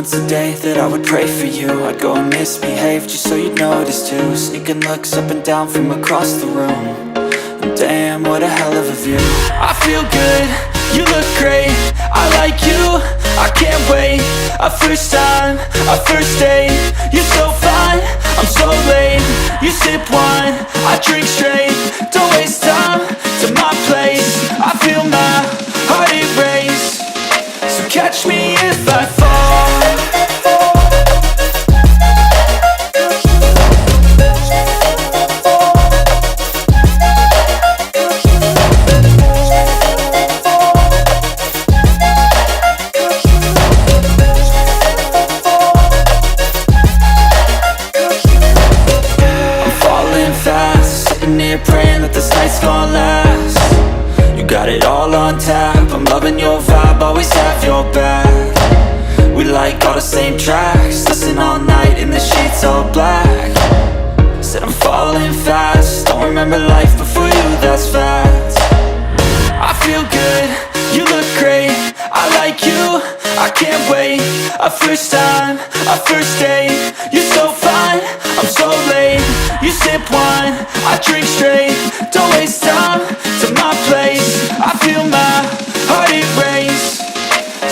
once a day that I would pray for you. I'd go and misbehave just so you'd notice too. Sneaking looks up and down from across the room. And damn, what a hell of a view. I feel good, you look great, I like you, I can't wait. A first time, a first date, you're so fine, I'm so late. You sip wine, I drink straight, don't waste time to my place. I feel my heart erase, so catch me if I fall. Praying that this night's gonna last. You got it all on tap, I'm loving your vibe, always have your back. We like all the same tracks, listen all night in the sheets all black. Said I'm falling fast, don't remember life before you, that's fact. I feel good, you look great, I like you, I can't wait. A first time, a first date, you're so fine, I'm so late. You sip wine, I drink straight, don't waste time to my place. I feel my heart erase,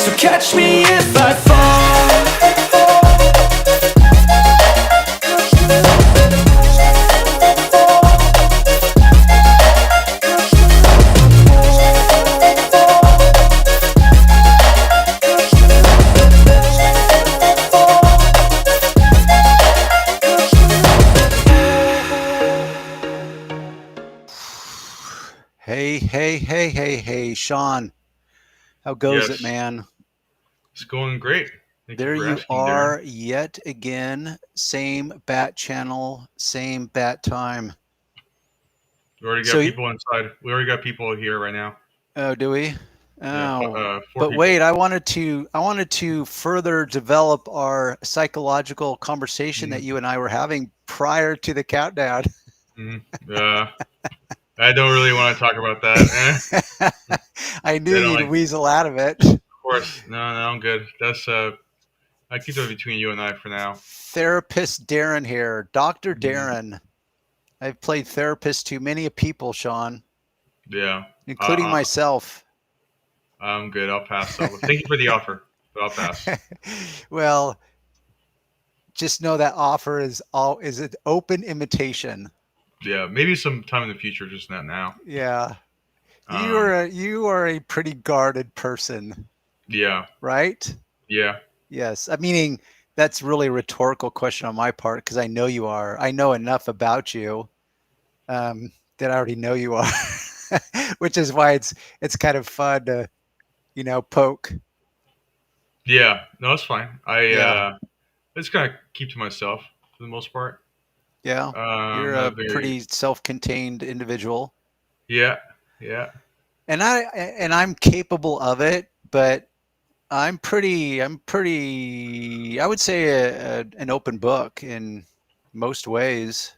so catch me if I fall. Hey, Sean, how goes it, man? It's going great. There you are yet again, same bat channel, same bat time. We already got people inside. We already got people here right now. Oh, do we? Oh, yeah, but people. Wait, I wanted to further develop our psychological conversation that you and I were having prior to the countdown. Yeah. I don't really want to talk about that. I knew you'd weasel out of it. Of course. No, I'm good. That's I keep it between you and I for now. Therapist Darren here. Dr. Darren. I've played therapist to many people, Sean. Yeah. Including myself. I'm good. I'll pass. Thank you for the offer, but I'll pass. Well, just know that offer is an open invitation. Yeah, maybe sometime in the future, just not now. Yeah, you are a pretty guarded person. Yeah. Right. Yeah. Yes, meaning that's really a rhetorical question on my part because I know you are. I know enough about you that I already know you are, which is why it's kind of fun to, poke. Yeah. No, it's fine. I just kind of keep to myself for the most part. Yeah, you're a pretty self-contained individual. Yeah. And I'm capable of it, but I'm pretty. I would say an open book in most ways.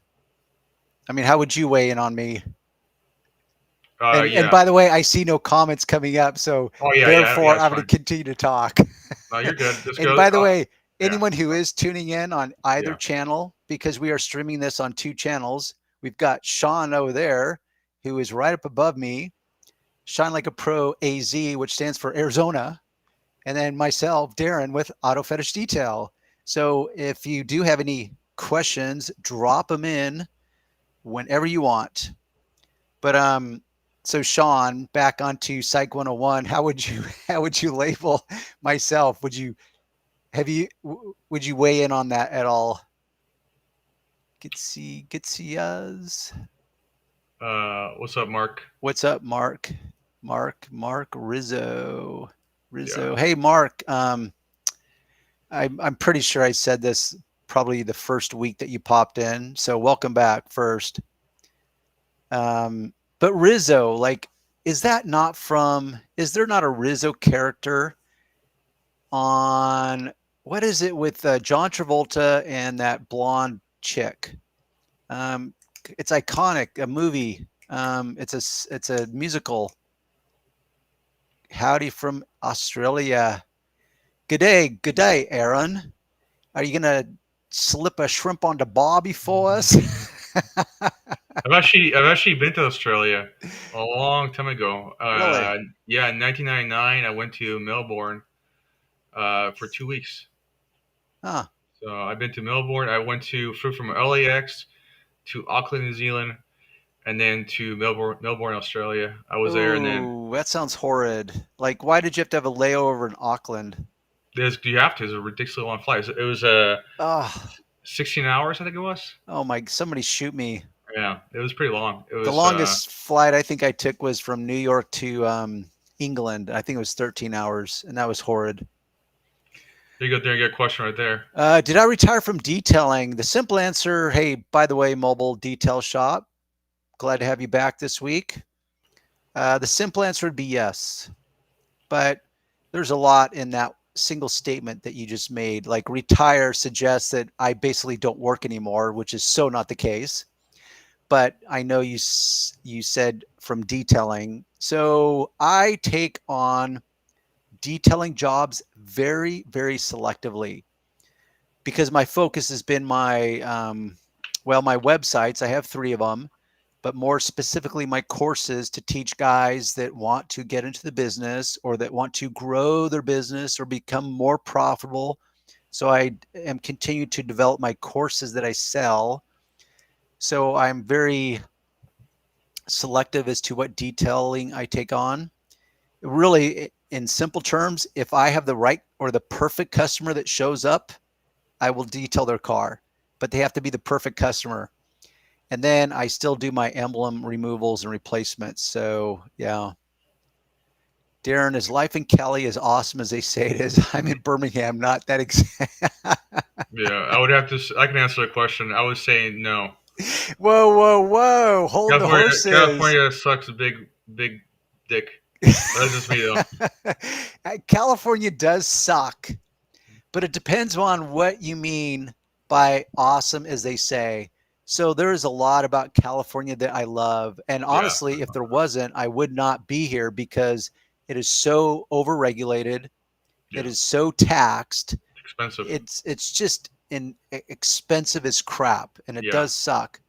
I mean, how would you weigh in on me? And by the way, I see no comments coming up, so therefore I'm going to continue to talk. No, you're good. And by the way, anyone who is tuning in on either channel, because we are streaming this on 2 channels, we've got Sean over there, who is right up above me, Shine Like a Pro AZ, which stands for Arizona, and then myself, Darren, with Auto Fetish Detail. So if you do have any questions, drop them in whenever you want. But so Sean, back onto Psych 101, how would you label myself? Would you weigh in on that at all? Get see us. What's up, Mark? What's up, Mark? Mark Rizzo. Yeah. Hey, Mark. I'm pretty sure I said this probably the first week that you popped in. So welcome back first. But Rizzo, like, is there not a Rizzo character on, what is it with John Travolta and that blonde chick? It's iconic, a movie. It's a musical. Howdy from Australia. Good day, Aaron. Are you gonna slip a shrimp onto Bobby for us? I've actually been to Australia a long time ago. Really? Yeah, in 1999, I went to Melbourne for 2 weeks. Huh. So I've been to Melbourne. I flew from LAX to Auckland, New Zealand, and then to Melbourne, Australia. I was there, and then Oh, that sounds horrid. Like, why did you have to have a layover in Auckland? you have to. It's a ridiculously long flight. It was Oh, 16 hours, I think it was. oh my! Somebody shoot me. Yeah, it was pretty long. It The was. longest flight I think I took was from New York to England. I think it was 13 hours, and that was horrid. You go there and get a question right there. Did I retire from detailing? The simple answer, hey, by the way, mobile detail shop, glad to have you back this week. The simple answer would be yes. But there's a lot in that single statement that you just made. Like retire suggests that I basically don't work anymore, which is so not the case. But I know you said from detailing. So I take on detailing jobs very, very selectively because my focus has been my websites. I have 3 of them, but more specifically my courses to teach guys that want to get into the business or that want to grow their business or become more profitable. So I am continuing to develop my courses that I sell. So I'm very selective as to what detailing I take on. Really, in simple terms, if I have the right or the perfect customer that shows up, I will detail their car, but they have to be the perfect customer. And then I still do my emblem removals and replacements. So yeah, Darren, is life in Cali as awesome as they say it is? I'm in Birmingham, not that exact. Yeah, I would have to. I can answer the question. I was saying no. Whoa, whoa, whoa! Hold the California, horses. California sucks a big dick. That's just me though. California does suck, but it depends on what you mean by awesome, as they say. So there is a lot about California that I love. And Yeah, honestly, if there wasn't, I would not be here because it is so overregulated. It yeah, is so taxed. expensive. It's just expensive as crap, and it Yeah, does suck.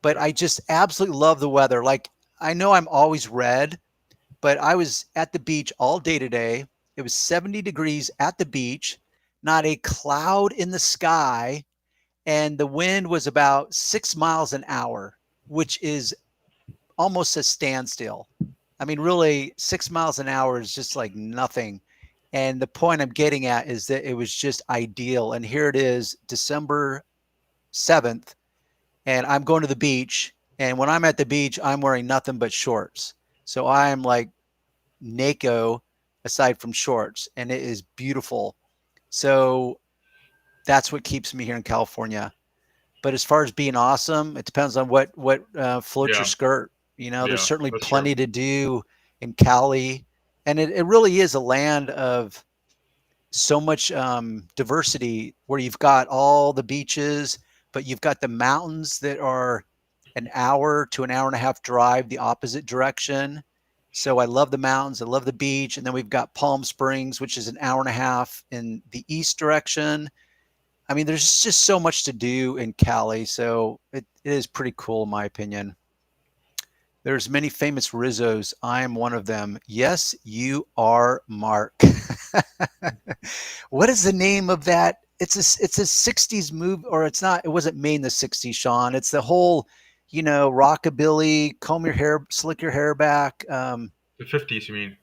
But yeah, I just absolutely love the weather. Like I know I'm always red, but I was at the beach all day today. It was 70 degrees at the beach, not a cloud in the sky, and the wind was about 6 miles an hour, which is almost a standstill. I mean, really, 6 miles an hour is just like nothing. And the point I'm getting at is that it was just ideal. And here it is, December 7th, and I'm going to the beach. And when I'm at the beach, I'm wearing nothing but shorts. So I'm like Nako aside from shorts, and it is beautiful. So that's what keeps me here in California. But as far as being awesome, it depends on what floats your yeah, skirt. You know, there's yeah. certainly That's true. plenty to do in Cali, and it really is a land of so much diversity where you've got all the beaches, but you've got the mountains that are an hour to an hour and a half drive the opposite direction. So I love the mountains, I love the beach, and then we've got Palm Springs, which is an hour and a half in the east direction. I mean, there's just so much to do in Cali, so it is pretty cool in my opinion. There's many famous Rizzos. I am one of them. Yes, you are, Mark. What is the name of that? It's a 60s move, or it's not. It wasn't made in the 60s, Sean. It's the whole, rockabilly, comb your hair, slick your hair back. The 50s, you mean?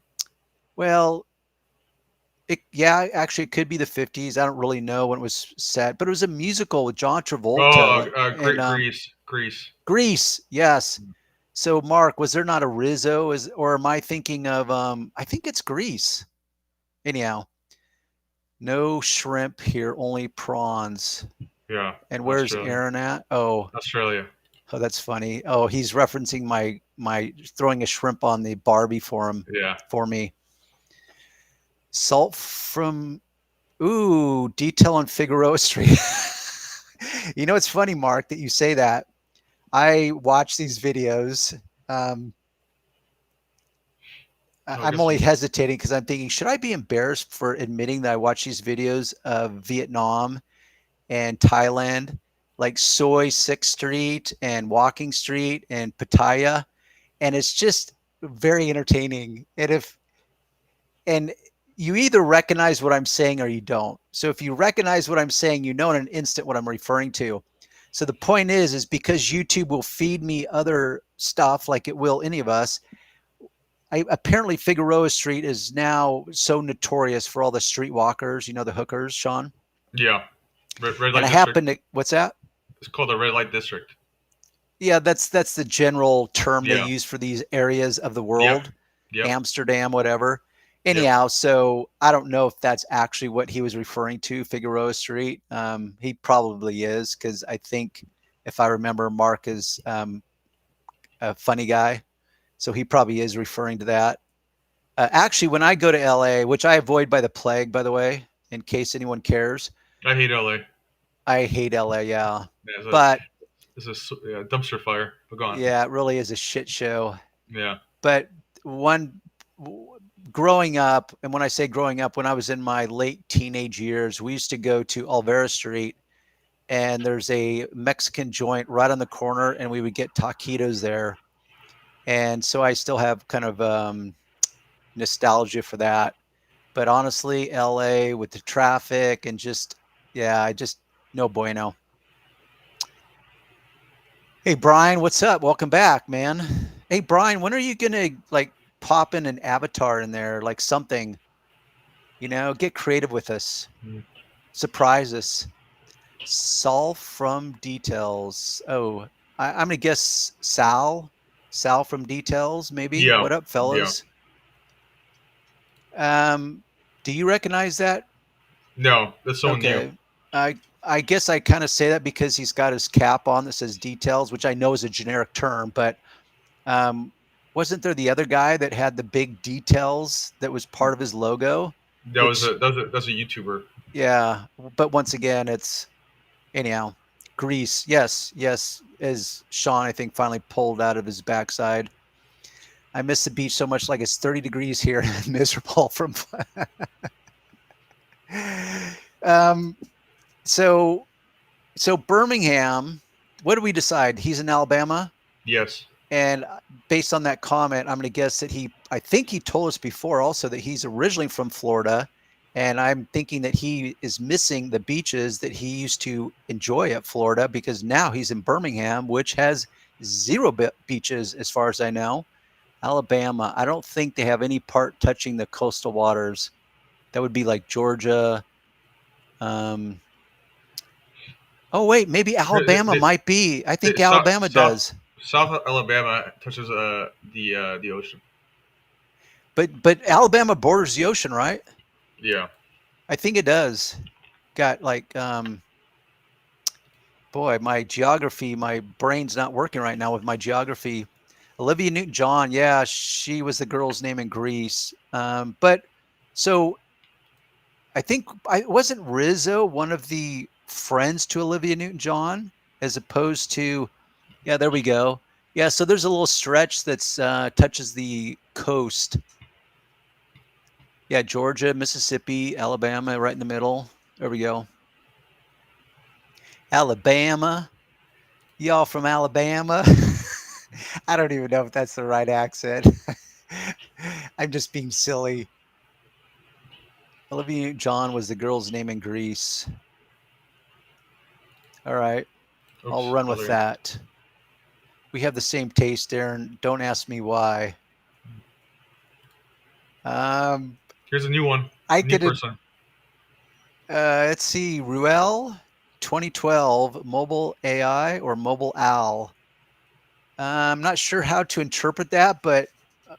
Well, yeah, actually, it could be the 50s. I don't really know when it was set, but it was a musical with John Oh, Travolta and Greece. Grease. Yes. So, Mark, was there not a Rizzo? Or am I thinking of? I think it's Grease. Anyhow, no shrimp here, only prawns. Yeah, And where's Australia. Aaron at? Oh, Australia. oh, that's funny. Oh, he's referencing my throwing a shrimp on the Barbie Yeah. for me. Salt from detail on Figueroa Street. It's funny, Mark, that you say that. I watch these videos. Um, I I'm guess only hesitating because I'm thinking, should I be embarrassed for admitting that I watch these videos of Vietnam and Thailand, like Soy 6th Street and Walking Street and Pattaya, and it's just very entertaining. And you either recognize what I'm saying or you don't. So if you recognize what I'm saying, you know in an instant what I'm referring to. So the point is because YouTube will feed me other stuff like it will any of us. Apparently Figueroa Street is now so notorious for all the streetwalkers, the hookers, Sean. yeah, red And light I district. happen to, what's that? It's called the red light district. Yeah, that's the general term they Yeah. use for these areas of the Yep. world, Yep. Amsterdam, whatever. Yep. Anyhow, so I don't know if that's actually what he was referring to, Figueroa Street. He probably is because I think, if I remember, Mark is a funny guy, so he probably is referring to that. Actually, when I go to LA, which I avoid by the plague, by the way, in case anyone cares, I hate LA. I hate LA, yeah. Yeah, But it's a dumpster fire. But go on. yeah, it really is a shit show. Yeah. But growing up, and when I say growing up, when I was in my late teenage years, we used to go to Olvera Street, and there's a Mexican joint right on the corner, and we would get taquitos there. And so I still have kind of nostalgia for that. But honestly, LA with the traffic and just, yeah, I just, no bueno. Hey, Brian, what's up? Welcome back, man. Hey, Brian, when are you going to like pop in an avatar in there, like something, get creative with us, surprise us. Saul from Details. Oh, I'm going to guess Sal from Details, maybe. Yeah. What up, fellas? Do you recognize that? No, that's someone Okay. new. I guess I kind of say that because he's got his cap on that says Details, which I know is a generic term, but wasn't there the other guy that had the big details that was part of his logo? That's a YouTuber. Yeah, but once again, it's anyhow. Greece, yes, as Sean, I think, finally pulled out of his backside. I miss the beach so much, like it's 30 degrees here and I'm miserable from. So Birmingham, what do we decide? He's in Alabama? Yes. And based on that comment, I'm going to guess that I think he told us before also that he's originally from Florida. And I'm thinking that he is missing the beaches that he used to enjoy at Florida because now he's in Birmingham, which has 0 beaches as far as I know. Alabama, I don't think they have any part touching the coastal waters. That would be like Georgia. Oh, wait, maybe Alabama might be. I think Alabama does. South Alabama touches the ocean. But Alabama borders the ocean, right? Yeah. I think it does. Got like boy, my geography, my brain's not working right now with my geography. Olivia Newton-John, yeah, she was the girl's name in Greece. But so I think wasn't Rizzo one of the friends to Olivia Newton-John as opposed to, yeah, there we go. Yeah, so there's a little stretch that's touches the coast. Yeah, Georgia, Mississippi, Alabama, right in the middle. There we go. Alabama. Y'all from Alabama? I don't even know if that's the right accent. I'm just being silly. Olivia Newton-John was the girl's name in Greece. All right. Oops, I'll run with that. We have the same taste, Darren. Don't ask me why. Here's a new one. Person. Let's see. Ruel, 2012, Mobile AI or Mobile Al. I'm not sure how to interpret that, but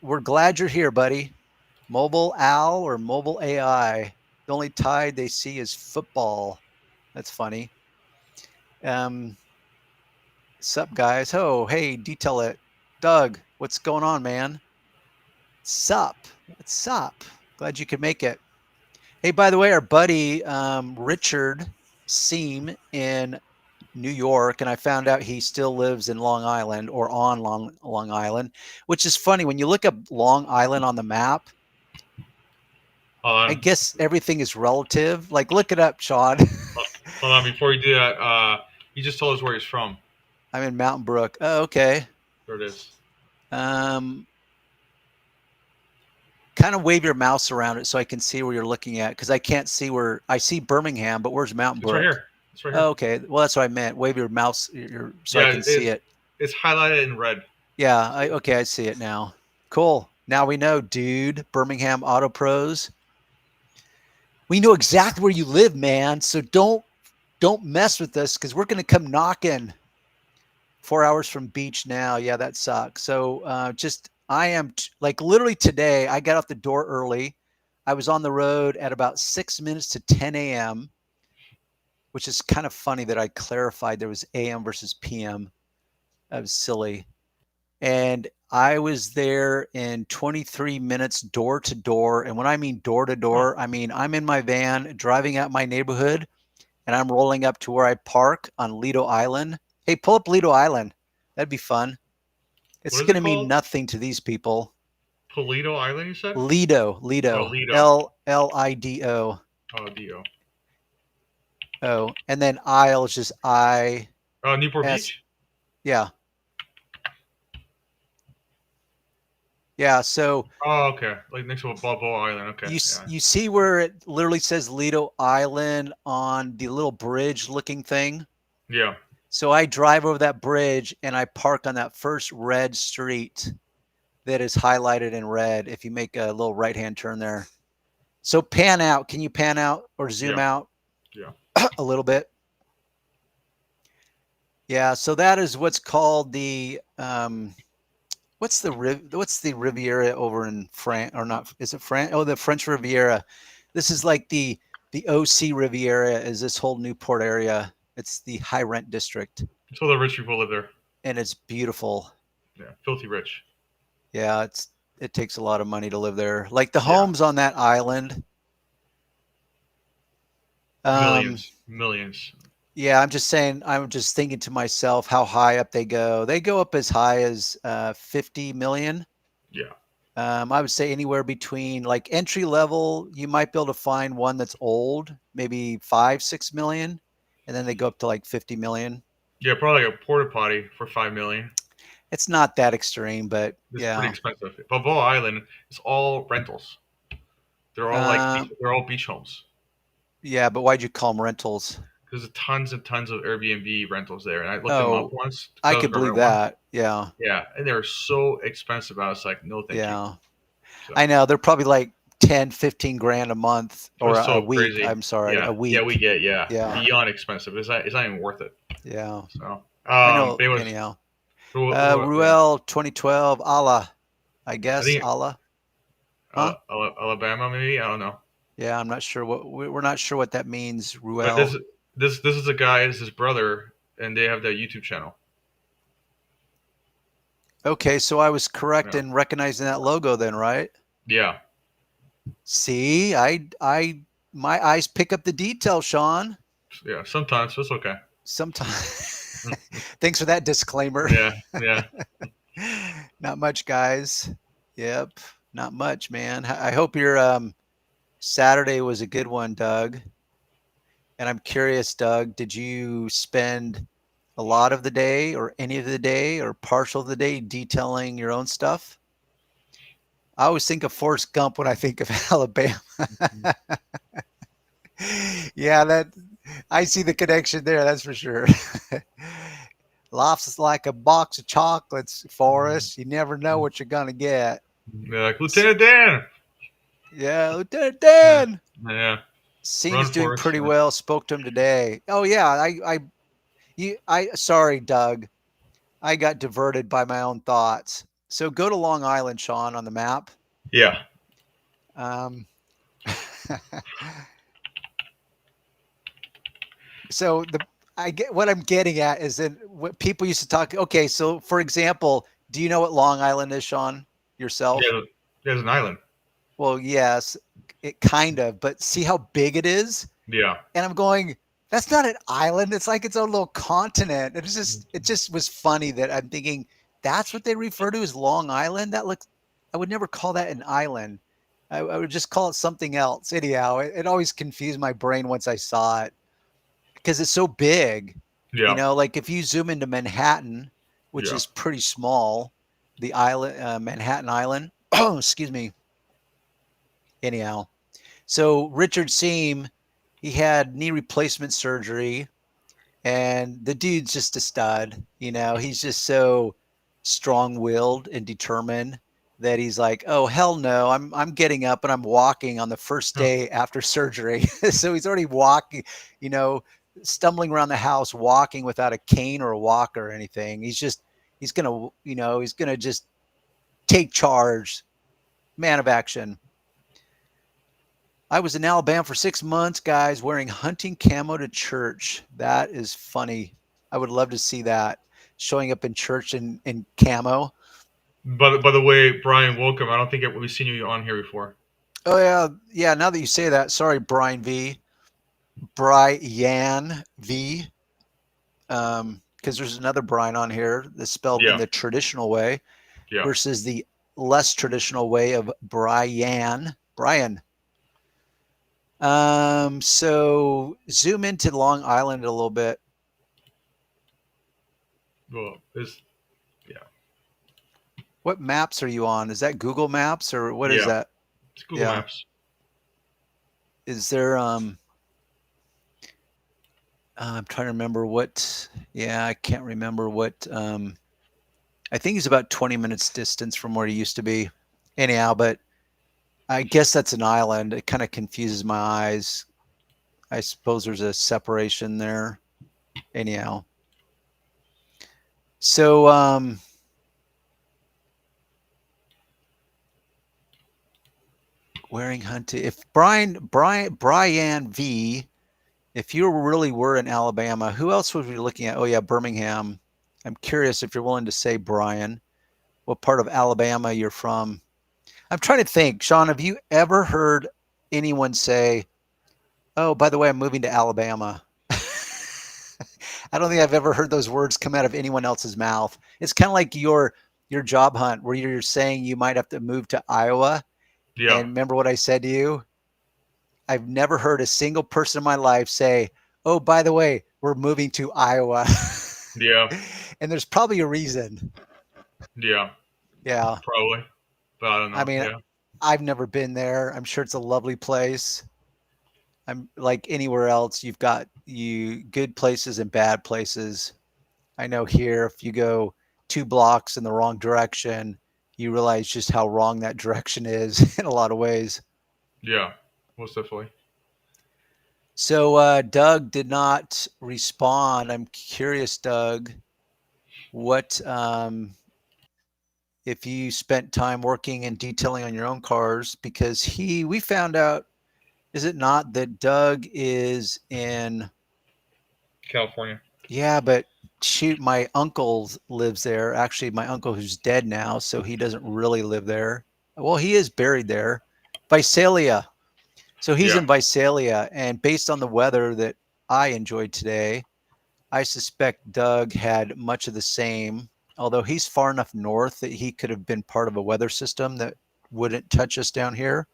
we're glad you're here, buddy. Mobile Al or Mobile AI. The only tide they see is football. That's funny. Sup, guys? Oh, hey, detail it. Doug, what's going on, man? Sup? What's up? Glad you could make it. Hey, by the way, our buddy Richard Seam in New York, and I found out he still lives in Long Island or on Long Island, which is funny. When you look up Long Island on the map, Hold I on. guess everything is relative. Like, look it up, Sean. Hold on. Before you do that, he just told us where he's from. I'm in Mountain Brook. Oh, okay. There it is. Kind of wave your mouse around it so I can see where you're looking at, because I can't see where I see Birmingham, but where's Mountain It's right Brook? here. It's right here. Oh, okay. Well, that's what I meant. Wave your mouse so I Yeah, can see it. it's highlighted in red. Yeah. Okay. I see it now. Cool. Now we know, dude. Birmingham Auto Pros. We know exactly where you live, man. So don't mess with us, because we're going to come knocking. 4 hours from beach now. Yeah, that sucks. So I am like literally today, I got off the door early. I was on the road at about 6 minutes to 10 a.m., which is kind of funny that I clarified there was AM versus PM. That was silly. And I was there in 23 minutes door to door. And when I mean door to door, I mean I'm in my van driving out my neighborhood, and I'm rolling up to where I park on Lido Island. Hey, pull up Lido Island. That'd be fun. It's What is going it to mean called? nothing to these people. Polito Island, you said? Lido, Oh, Lido, Lido. Lido. Oh, Dio. Oh, and then Isle is just I. Newport S. Beach? Yeah. Yeah. So Oh, okay. Like next to Balboa Island. Okay. you see where it literally says Lido Island on the little bridge looking thing? Yeah. So I drive over that bridge and I park on that first red street that is highlighted in red if you make a little right-hand turn there. So pan out. Can you pan out or zoom out? Yeah. A little bit? Yeah. So that is what's called the what's the Riviera over in France, or not? Is it France? Oh, the French Riviera. This is like the OC Riviera is this whole Newport area. It's the high rent district, So the rich people live there. and it's beautiful. Yeah. Filthy rich. Yeah, it takes a lot of money to live there. Like the Yeah. homes on that island. Millions. Yeah, I'm just saying. I'm just thinking to myself how high up they go. They go up as high as 50 million. Yeah. I would say anywhere between like entry level, you might be able to find one that's old, maybe 5-6 million, and then they go up to like 50 million. Yeah, probably like a porta potty for $5 million. It's not that extreme, but It's yeah. pretty expensive. Balboa Island is all rentals. They're all beach homes. Yeah, but why'd you call them rentals? There's tons and tons of Airbnb rentals there, and I looked them up once. I could believe that. Yeah. Yeah, and they're so expensive. I was like, no, thank you. Yeah. So, I know. They're probably like 10, 15 grand a month or it's so a week. crazy. I'm sorry, Yeah. a week. Yeah, we get Yeah. beyond expensive. It's not even worth it. Yeah. So I know. anyways, Anyhow. what- Ruel 2012, Allah. I guess think- Allah. Huh? Alabama, maybe, I don't know. Yeah, I'm not sure we're not sure what that means, Ruel. But this is a guy. This is his brother, and they have the YouTube channel. Okay, so I was correct Yeah. in recognizing that logo then, right? Yeah. See, my eyes pick up the detail, Sean. Yeah. Sometimes it's okay. Sometimes. Thanks for that disclaimer. Yeah. Not much, guys. Yep, not much, man. I hope your Saturday was a good one, Doug. And I'm curious, Doug, did you spend a lot of the day or any of the day or partial of the day detailing your own stuff? I always think of Forrest Gump when I think of Alabama. Yeah, that I see the connection there. That's for sure. Life's like a box of chocolates, Forrest. You never know what you're gonna get. Yeah, like Lieutenant Dan. Yeah, Lieutenant Dan. Yeah. Seems Run, doing Forrest, pretty yeah. well. Spoke to him today. Oh yeah, sorry, Doug. I got diverted by my own thoughts. So go to Long Island, Sean, on the map. Yeah. So I get what I'm getting at is that what people used to talk. Okay, so for example, do you know what Long Island is, Sean, yourself? Yeah. There's an island. Well, yes, it kind of, but see how big it is? Yeah. And I'm going, That's not an island. It's like its own little continent. It just was funny that I'm thinking that's what they refer to as Long Island. That looks, I would never call that an island. I would just call it something else. Anyhow, it always confused my brain once I saw it because it's so big. You Yeah, know, like if you zoom into Manhattan, which yeah. is pretty small, the island, Manhattan Island. Oh, excuse me. Anyhow, so Richard Seam, he had knee replacement surgery, and the dude's just a stud. You know, he's just so strong-willed and determined that he's like, oh hell no, I'm getting up and I'm walking on the first Huh. day after surgery. So he's already walking, you know, stumbling around the house, walking without a cane or a walker or anything. He's gonna, you know, he's gonna just take charge, man of action. I was in Alabama for 6 months, guys, wearing hunting camo to church. That is funny. I would love to see that showing up in church in camo. By the way, Brian, welcome. I don't think we've seen you on here before. Oh yeah, yeah. Now that you say that, sorry, Brian V, Brian V, because there's another Brian on here that's spelled in Yeah, the traditional way yeah. versus the less traditional way of Brian. Brian. So zoom into Long Island a little bit. Well, it's yeah, What maps are you on? Is that Google Maps or what is yeah. that? It's Google Yeah. Maps. Is there I'm trying to remember what, yeah, I can't remember what I think he's about 20 minutes distance from where he used to be. Anyhow, but I guess that's an island. It kind of confuses my eyes. I suppose there's a separation there. Anyhow. So wearing hunting. If Brian V, if you really were in Alabama, who else would we be looking at? Oh yeah, Birmingham. I'm curious if you're willing to say, Brian, what part of Alabama you're from. I'm trying to think. Sean, have you ever heard anyone say, oh, by the way, I'm moving to Alabama? I don't think I've ever heard those words come out of anyone else's mouth. It's kind of like your job hunt where you're saying you might have to move to Iowa. Yeah, And remember what I said to you? I've never heard a single person in my life say, oh, by the way, we're moving to Iowa. yeah, And there's probably a reason. yeah. Yeah. Probably, but I don't I know. mean, Yeah, I've never been there. I'm sure it's a lovely place. I'm like anywhere else, you've got you good places and bad places. I know here, if you go 2 blocks in the wrong direction, you realize just how wrong that direction is in a lot of ways. yeah. Most definitely. So Doug did not respond. I'm curious, Doug, what if you spent time working and detailing on your own cars? Because we found out, is it not that Doug is in? California. Yeah, but shoot, my uncle lives there. Actually, my uncle who's dead now, so he doesn't really live there. Well, he is buried there. Visalia. So he's Yeah, in Visalia, and based on the weather that I enjoyed today, I suspect Doug had much of the same, although he's far enough north that he could have been part of a weather system that wouldn't touch us down here.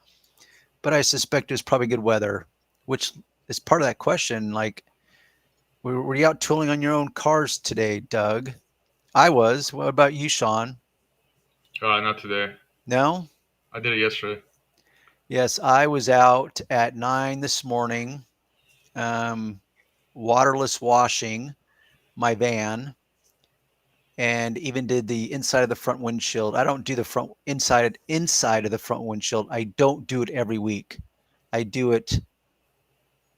But I suspect it was probably good weather, which is part of that question. Like, were you out tooling on your own cars today, Doug? I was. What about you, Sean? not today. No? I did it yesterday. Yes, I was out at 9 this morning, um, waterless washing my van and even did the inside of the front windshield. I don't do the front inside of the front windshield. I don't do it every week. I do it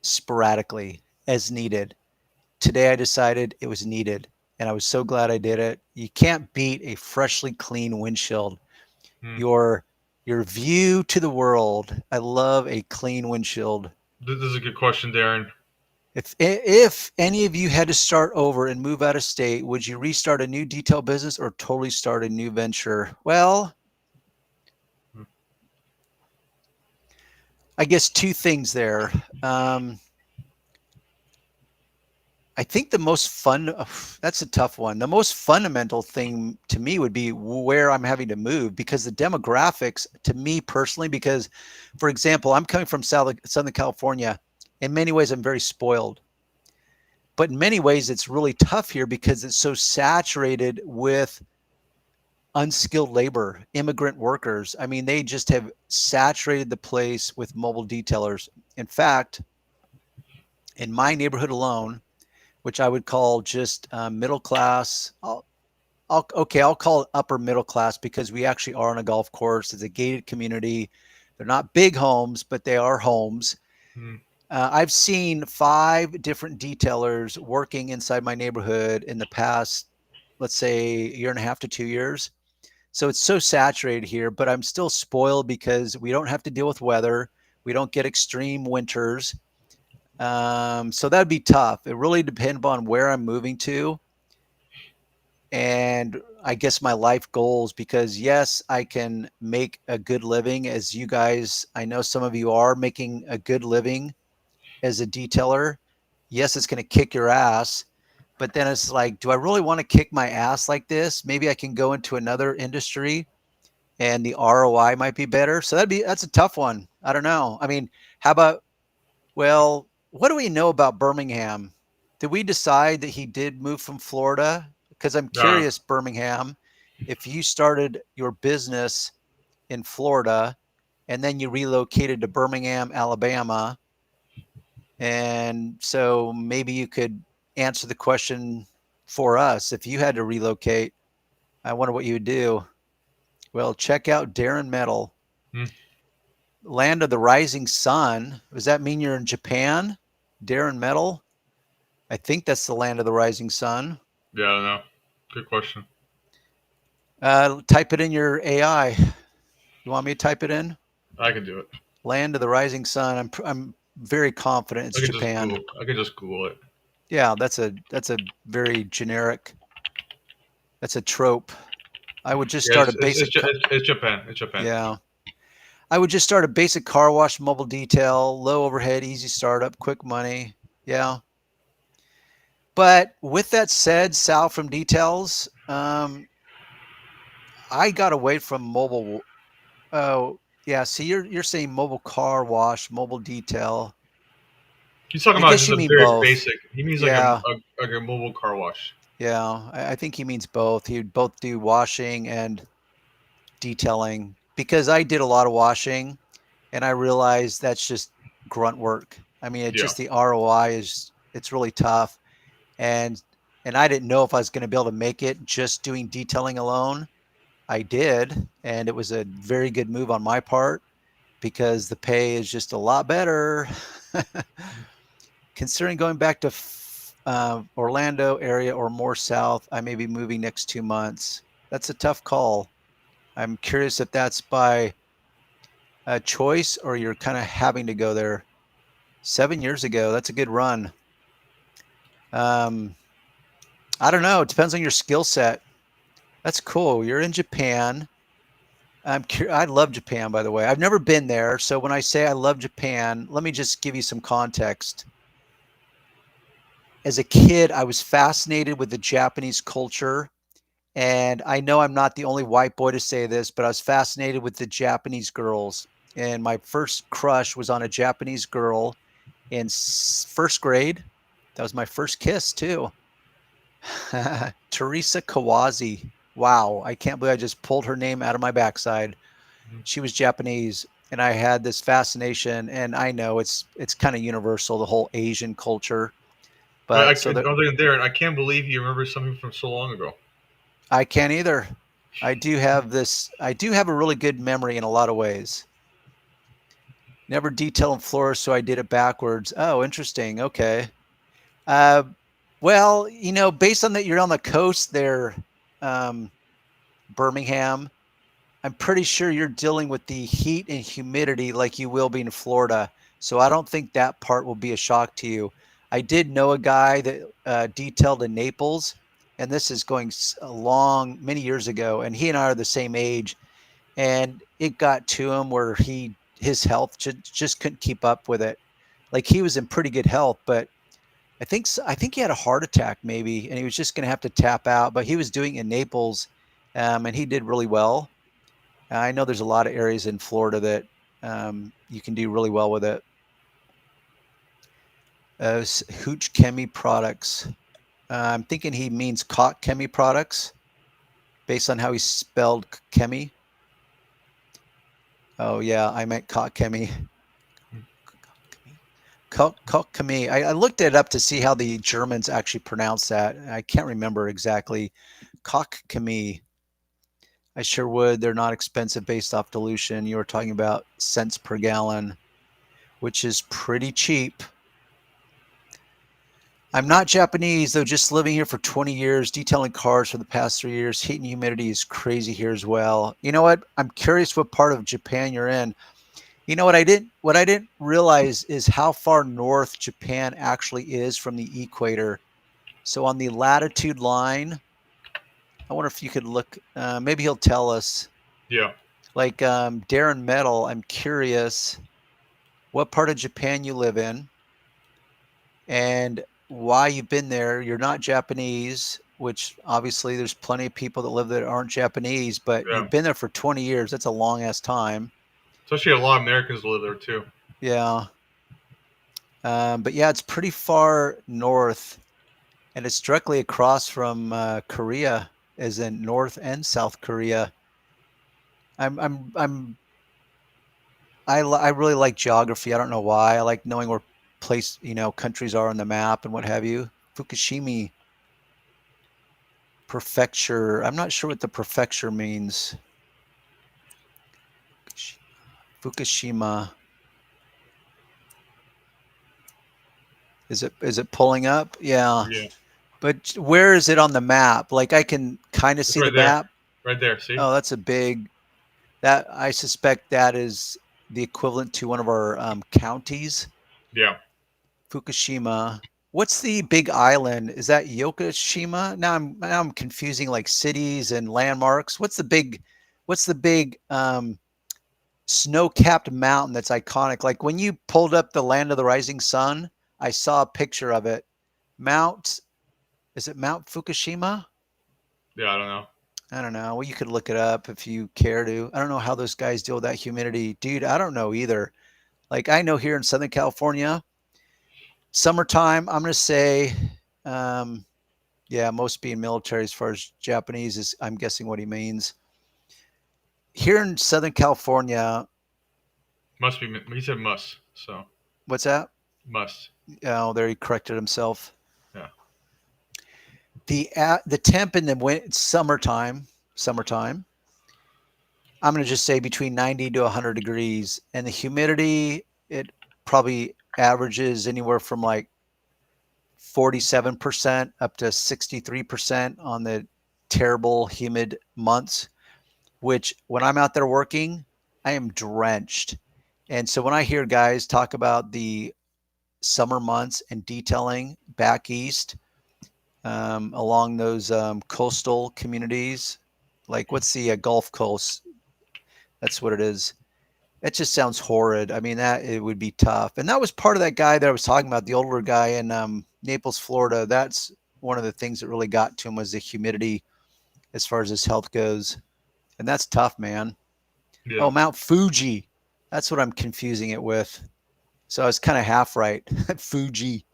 sporadically as needed. Today I decided it was needed and I was so glad I did it. You can't beat a freshly clean windshield. Hmm. Your view to the world. I love a clean windshield. This is a good question, Darren. If any of you had to start over and move out of state, would you restart a new detail business or totally start a new venture? Well, Hmm. I guess two things there. I think the most fun, that's a tough one. The most fundamental thing to me would be where I'm having to move, because the demographics to me personally, because for example, I'm coming from Southern California. In many ways, I'm very spoiled. But in many ways, it's really tough here because it's so saturated with unskilled labor, immigrant workers. I mean, they just have saturated the place with mobile detailers. In fact, in my neighborhood alone, which I would call just middle class. I'll call it upper middle class because we actually are on a golf course. It's a gated community. They're not big homes, but they are homes. Mm. I've seen 5 different detailers working inside my neighborhood in the past, let's say, year and a half to 2 years. So it's so saturated here, but I'm still spoiled because we don't have to deal with weather. We don't get extreme winters. So that'd be tough. It really depends on where I'm moving to, and I guess my life goals, because yes, I can make a good living, as you guys, I know some of you are making a good living as a detailer. Yes, it's going to kick your ass, but then it's like, do I really want to kick my ass like this? Maybe I can go into another industry and the ROI might be better. So that's a tough one. I don't know. I mean, how about, well, what do we know about Birmingham? Did we decide that he did move from Florida? Because I'm No, curious, Birmingham, if you started your business in Florida and then you relocated to Birmingham, Alabama, and so maybe you could answer the question for us. If you had to relocate, I wonder what you would do. Well, check out Darren Metal, mm. Land of the Rising Sun. Does that mean you're in Japan? Darren Metal? I think that's the Land of the Rising Sun. Yeah, I don't know. Good question. Type it in your AI. You want me to type it in? I can do it. Land of the Rising Sun. I'm very confident it's I can just Japan. Google. I can just Google it. Yeah, that's a very generic. That's a trope. I would just Yeah, start a basic. it's Japan. It's Japan. Yeah, I would just start a basic car wash, mobile detail, low overhead, easy startup, quick money. Yeah. But with that said, Sal from Details, I got away from mobile. Oh, yeah. See, you're saying mobile car wash, mobile detail. He's talking I about guess just you a mean very both. basic. He means Yeah, like a mobile car wash. yeah. I think he means both. He'd both do washing and detailing, because I did a lot of washing and I realized that's just grunt work. I mean, it's Yeah. just the ROI it's really tough. And I didn't know if I was going to be able to make it just doing detailing alone. I did, and it was a very good move on my part because the pay is just a lot better. Considering going back to Orlando area or more south, I may be moving next 2 months. That's a tough call. I'm curious if that's by choice or you're kind of having to go there. 7 years ago, that's a good run. Um, I don't know. It depends on your skill set. That's cool. You're in Japan. I love Japan, by the way. I've never been there. So when I say I love Japan, let me just give you some context. As a kid, I was fascinated with the Japanese culture. And I know I'm not the only white boy to say this, but I was fascinated with the Japanese girls. And my first crush was on a Japanese girl in first grade. That was my first kiss, too. Teresa Kawazi. Wow. I can't believe I just pulled her name out of my backside. Mhm. She was Japanese, and I had this fascination, and I know it's kind of universal, the whole Asian culture. But But so that other than Darren, I can't believe you remember something from so long ago. I can't either. I do have a really good memory in a lot of ways. Never detailing floors, so I did it backwards. Oh, interesting. Okay. Uh, well, based on that you're on the coast there, um, Birmingham, I'm pretty sure you're dealing with the heat and humidity like you will be in Florida. So I don't think that part will be a shock to you. I did know a guy that detailed in Naples, and this is going many years ago, and he and I are the same age. And it got to him where his health just couldn't keep up with it. Like, he was in pretty good health, but I think he had a heart attack maybe, and he was just going to have to tap out. But he was doing it in Naples, and he did really well. I know there's a lot of areas in Florida that you can do really well with it. Hooch Chemi products. I'm thinking he means Cock Chemi products, based on how he spelled Chemi. Oh yeah, I meant Cock Chemi. Chemi. I looked it up to see how the Germans actually pronounce that. I can't remember exactly. Cock Chemi. I sure would. They're not expensive based off dilution. You were talking about cents per gallon, which is pretty cheap. I'm not Japanese, though, just living here for 20 years, detailing cars for the past 3 years. Heat and humidity is crazy here as well. You know what? I'm curious what part of Japan you're in. You know what I didn't realize is how far north Japan actually is from the equator. So on the latitude line, I wonder if you could look, maybe he'll tell us. Yeah. Like Darren Metal, I'm curious what part of Japan you live in and why you've been there. You're not Japanese, which obviously there's plenty of people that live there that aren't Japanese, but Yeah. you've been there for 20 years. That's a long ass time. Especially a lot of Americans live there too. Yeah. But yeah, it's pretty far north, and it's directly across from Korea, as in North and South Korea. I really like geography. I don't know why. I like knowing where countries are on the map and what have you. Fukushima prefecture. I'm not sure what the prefecture means. Fukushima. Is it pulling up? Yeah. Yeah. But where is it on the map? Like I can kind of It's see right the there. map. Right there. See? Oh, that's a big. That I suspect that is the equivalent to one of our counties. Yeah. Fukushima. What's the big island? Is that Yokoshima? Now I'm confusing like cities and landmarks. What's the big snow-capped mountain that's iconic? Like when you pulled up the Land of the Rising Sun, I saw a picture of it. Is it Mount Fukushima? Yeah. I don't know. I don't know. Well, you could look it up if you care to. I don't know how those guys deal with that humidity. Dude, I don't know either. Like I know here in Southern California, summertime, I'm going to say, yeah, most being military as far as Japanese is, I'm guessing what he means. Here in Southern California, Must be. He said must. So what's that? must. Oh, there he corrected himself. Yeah. The temp in the summertime, I'm going to just say between 90 to 100 degrees, and the humidity, it probably averages anywhere from like 47% up to 63% on the terrible humid months, which when I'm out there working, I am drenched. And so when I hear guys talk about the summer months and detailing back east along those coastal communities, like what's the Gulf Coast? That's what it is. It just sounds horrid. I mean, that it would be tough. And that was part of that guy that I was talking about, the older guy in Naples, Florida. That's one of the things that really got to him was the humidity as far as his health goes. And that's tough, man. Yeah. Oh, Mount Fuji. That's what I'm confusing it with. So I was kind of half right. Fuji.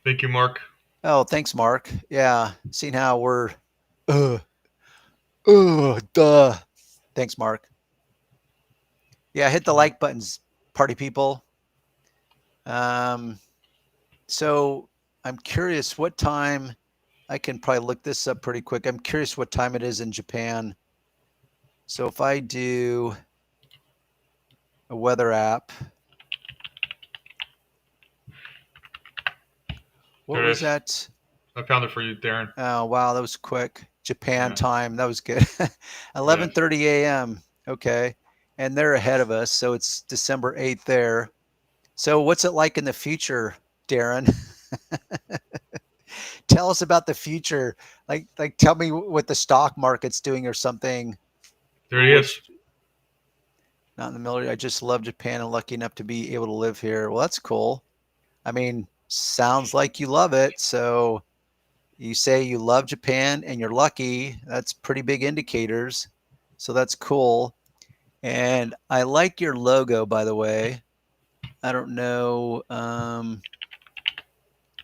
Thank you, Mark. Oh, thanks, Mark. Yeah. Seeing how we're, duh. Thanks, Mark. Yeah, hit the like buttons, party people. So I'm curious what time. I can probably look this up pretty quick. I'm curious what time it is in Japan. So if I do a weather app, what was that? I found it for you, Darren. Oh wow, that was quick. Japan Yeah. time. That was good. 11:30 a.m. Okay, and they're ahead of us, so it's December 8th there. So what's it like in the future, Darren? Tell us about the future. Like tell me what the stock market's doing or something. There he is. Not in the military. I just love Japan and lucky enough to be able to live here. Well, that's cool. I mean, Sounds like you love it. So you say you love Japan and you're lucky. That's pretty big indicators. So that's cool. And I like your logo, by the way. I don't know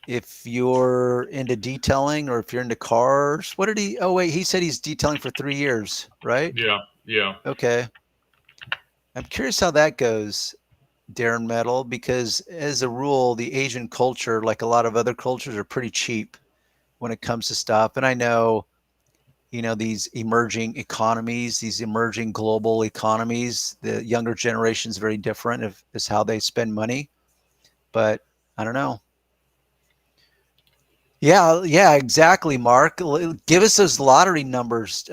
if you're into detailing or if you're into cars. What did he? Oh, wait, he said he's detailing for 3 years, right? Yeah, yeah. Okay. I'm curious how that goes, Darren Metal, because as a rule, the Asian culture, like a lot of other cultures, are pretty cheap when it comes to stuff. And I know, these emerging economies, these emerging global economies, the younger generation is very different of is how they spend money. But I don't know. Yeah, exactly, Mark. Give us those lottery numbers,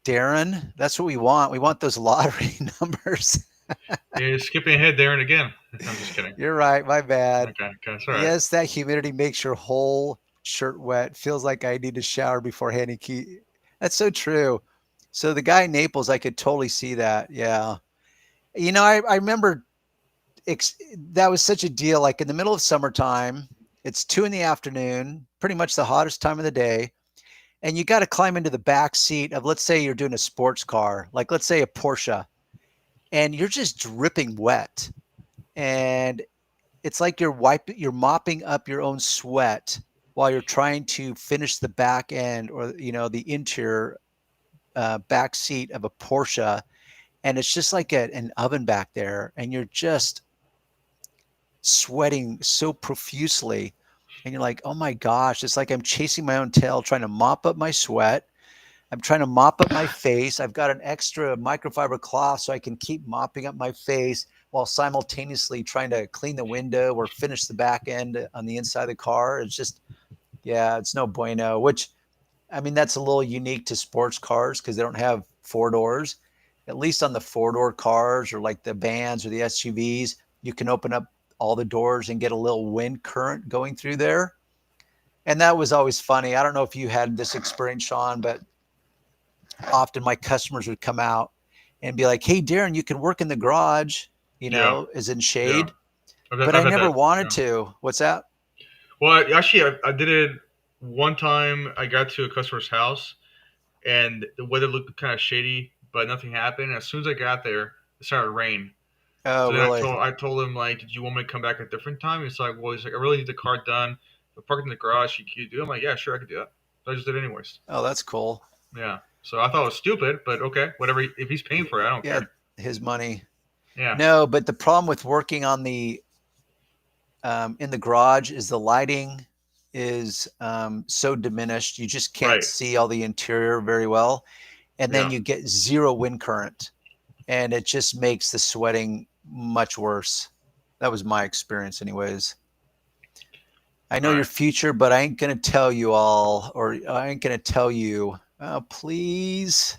Darren. That's what we want. We want those lottery numbers. You're skipping ahead there and again. I'm just kidding. You're right. My bad. Okay, that's all right. Yes, that humidity makes your whole shirt wet. Feels like I need to shower before handing key. That's so true. So the guy in Naples, I could totally see that. Yeah. I remember that was such a deal. Like in the middle of summertime, it's 2 in the afternoon, pretty much the hottest time of the day. And you got to climb into the back seat of, let's say you're doing a sports car, like let's say a Porsche, and you're just dripping wet. And it's like you're mopping up your own sweat while you're trying to finish the back end or, the interior back seat of a Porsche. And it's just like an oven back there. And you're just sweating so profusely. And you're like, oh my gosh, it's like I'm chasing my own tail, trying to mop up my sweat. I'm trying to mop up my face. I've got an extra microfiber cloth so I can keep mopping up my face while simultaneously trying to clean the window or finish the back end on the inside of the car. It's just, yeah, it's no bueno, which, I mean, that's a little unique to sports cars because they don't have 4 doors. At least on the 4-door cars or like the vans or the SUVs, you can open up all the doors and get a little wind current going through there. And that was always funny. I don't know if you had this experience, Sean, but often my customers would come out and be like, hey, Darren, you can work in the garage, Yeah, as in yeah. shade. But I've I had never that. wanted Yeah. to. What's that? Well, actually, I did it one time. I got to a customer's house, and the weather looked kind of shady, but nothing happened. As soon as I got there, it started to rain. Oh, So then really? I told him like, did you want me to come back at a different time? He's like, I really need the car done. I parked in the garage. Can you do it? I'm like, yeah, sure, I could do that. So I just did it anyways. Oh, that's cool. Yeah. So I thought it was stupid, but okay, whatever. If he's paying for it, I don't Yeah, care. his money. Yeah. No, but the problem with working on the in the garage is the lighting is so diminished. You just can't Right. see all the interior very well. And then Yeah. you get zero wind current. And it just makes the sweating much worse. That was my experience, anyways. I know All your right. future, but I ain't going to tell you all, or I ain't going to tell you. Oh, please.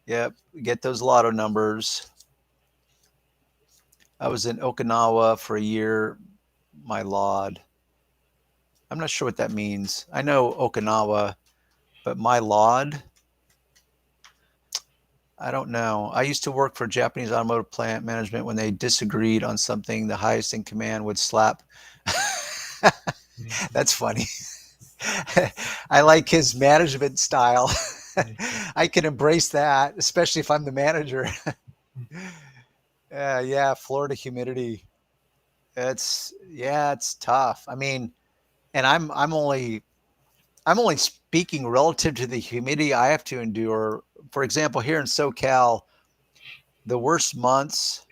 Yep. Get those lotto numbers. I was in Okinawa for a year. My Lord. I'm not sure what that means. I know Okinawa, but my Lord, I don't know. I used to work for Japanese automotive plant management. When they disagreed on something, the highest in command would slap. That's funny. I like his management style. I can embrace that, especially if I'm the manager. Yeah, Florida humidity. It's tough. I mean, and I'm only speaking relative to the humidity I have to endure. For example, here in SoCal, the worst months,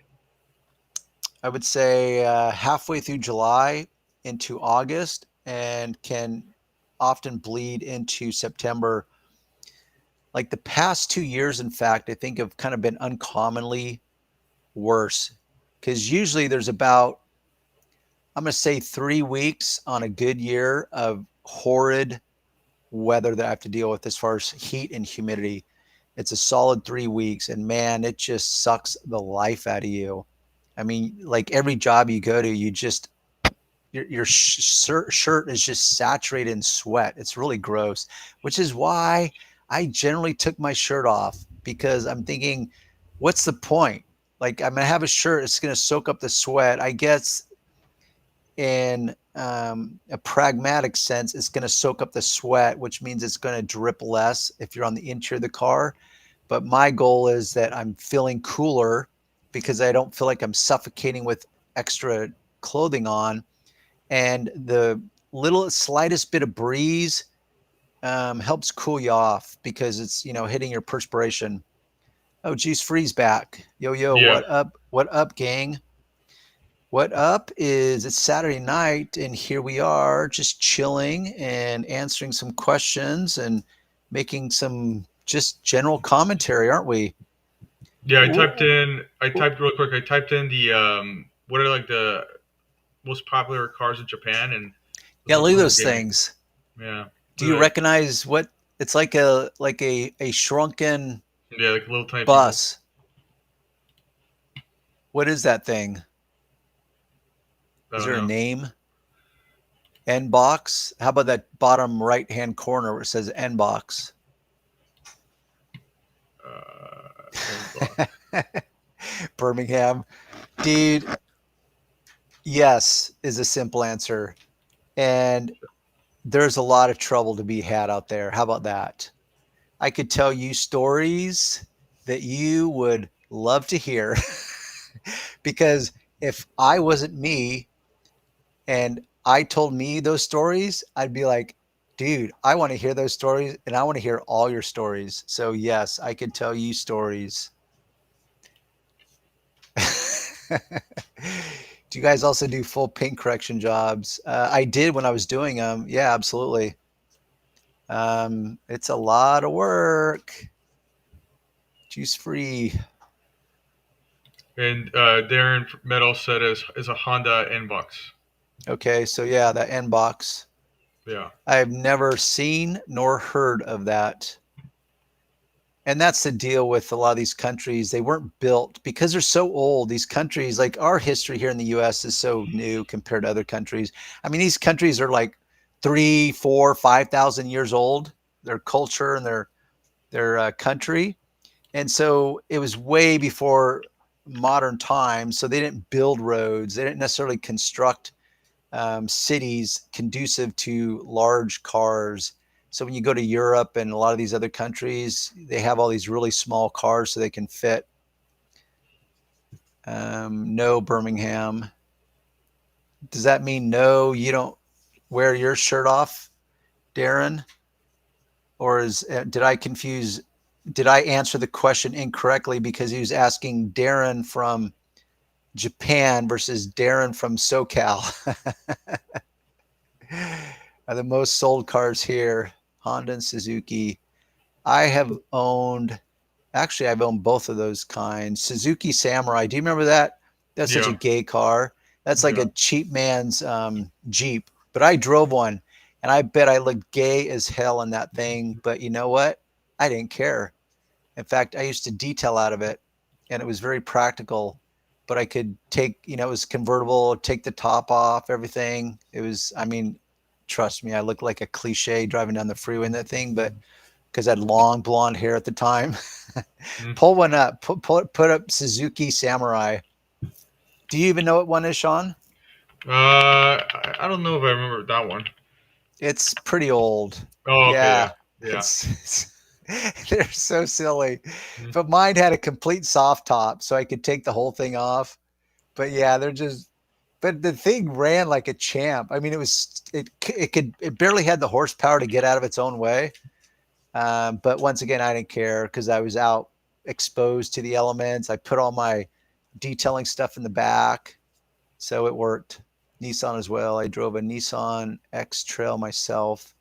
I would say halfway through July into August, and can often bleed into September. Like the past 2 years, in fact, I think have kind of been uncommonly worse because usually there's about, I'm going to say 3 weeks on a good year of horrid weather that I have to deal with as far as heat and humidity. It's a solid 3 weeks, and man, it just sucks the life out of you. I mean, like every job you go to, your shirt is just saturated in sweat. It's really gross, which is why I generally took my shirt off because I'm thinking, what's the point? Like I'm gonna have a shirt, it's gonna soak up the sweat. I guess in a pragmatic sense, it's going to soak up the sweat, which means it's going to drip less if you're on the interior of the car. But my goal is that I'm feeling cooler because I don't feel like I'm suffocating with extra clothing on. And the little slightest bit of breeze helps cool you off because it's, hitting your perspiration. Oh, geez, Freeze back. Yo, Yeah. what up? What up, gang? What up is it's Saturday night, and here we are just chilling and answering some questions and making some just general commentary, aren't we? Yeah, Ooh, I ooh. typed real quick. I typed in the what are like the most popular cars in Japan, and Yeah, look at look what it those gave me. things. Yeah, Do look you at that. recognize what it's like? A shrunken Yeah, like little tiny people. bus. What is that thing? I Is don't there a know. name? N box? How about that bottom right hand corner where it says N box? Inbox. Birmingham. Dude, yes is a simple answer. And there's a lot of trouble to be had out there. How about that? I could tell you stories that you would love to hear because if I wasn't me and I told me those stories, I'd be like, dude, I want to hear those stories and I want to hear all your stories. So, yes, I could tell you stories. Do you guys also do full paint correction jobs? I did when I was doing them. Yeah, absolutely. It's a lot of work. Juice free. And Darren Meadow said is a Honda Inbox. Okay, so yeah, that N box. Yeah. I've never seen nor heard of that. And that's the deal with a lot of these countries. They weren't built because they're so old. These countries, like our history here in the US, is so new compared to other countries. I mean, these countries are like 3, 4, 5,000 years old. Their culture and their country, and so it was way before modern times. So they didn't build roads. They didn't necessarily construct cities conducive to large cars. So when you go to Europe and a lot of these other countries, they have all these really small cars so they can fit. No, Birmingham. Does that mean no, you don't wear your shirt off, Darren? Or did I confuse? Did I answer the question incorrectly because he was asking Darren from Japan versus Darren from SoCal? Are the most sold cars here Honda and Suzuki? I have owned, actually, I've owned both of those kinds. Suzuki Samurai. Do you remember that? That's such a Yeah. gay car. That's like Yeah. a cheap man's Jeep. But I drove one and I bet I looked gay as hell in that thing. But you know what? I didn't care. In fact, I used to detail out of it and it was very practical. But I could take, it was convertible, take the top off, everything. It was, I mean, trust me, I looked like a cliche driving down the freeway in that thing, but because I had long blonde hair at the time. Mm. Pull one up. Put up Suzuki Samurai. Do you even know what one is, Sean? I don't know if I remember that one. It's pretty old. Oh, okay. Yeah. Yeah, Yeah. it's they're so silly. Mm. But mine had a complete soft top, so I could take the whole thing off. But yeah, they're just. But the thing ran like a champ. I mean, it barely had the horsepower to get out of its own way. But once again, I didn't care because I was out exposed to the elements. I put all my detailing stuff in the back, so it worked. Nissan as well. I drove a Nissan X Trail myself.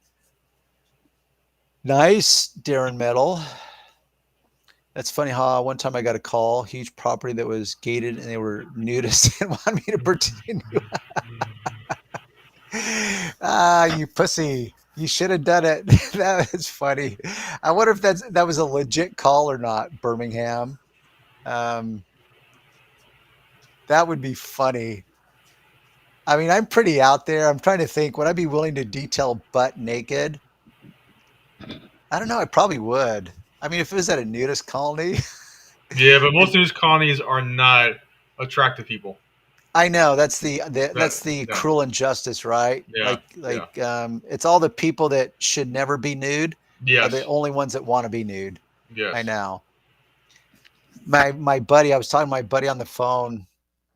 Nice, Darren Metal. That's funny how one time I got a call, huge property that was gated, and they were nudists and wanted me to pretend. You pussy. You should have done it. That is funny. I wonder if that was a legit call or not, Birmingham. Um, that would be funny. I mean, I'm pretty out there. I'm trying to think, would I be willing to detail butt naked? I don't know. I probably would. I mean, if it was at a nudist colony, Yeah, but most and news colonies are not attractive people. I know that's that's That the yeah, cruel injustice, right? yeah, yeah. It's all the people that should never be nude are the Yes, only ones that want to be nude. I yes. know. My buddy, I was talking to my buddy on the phone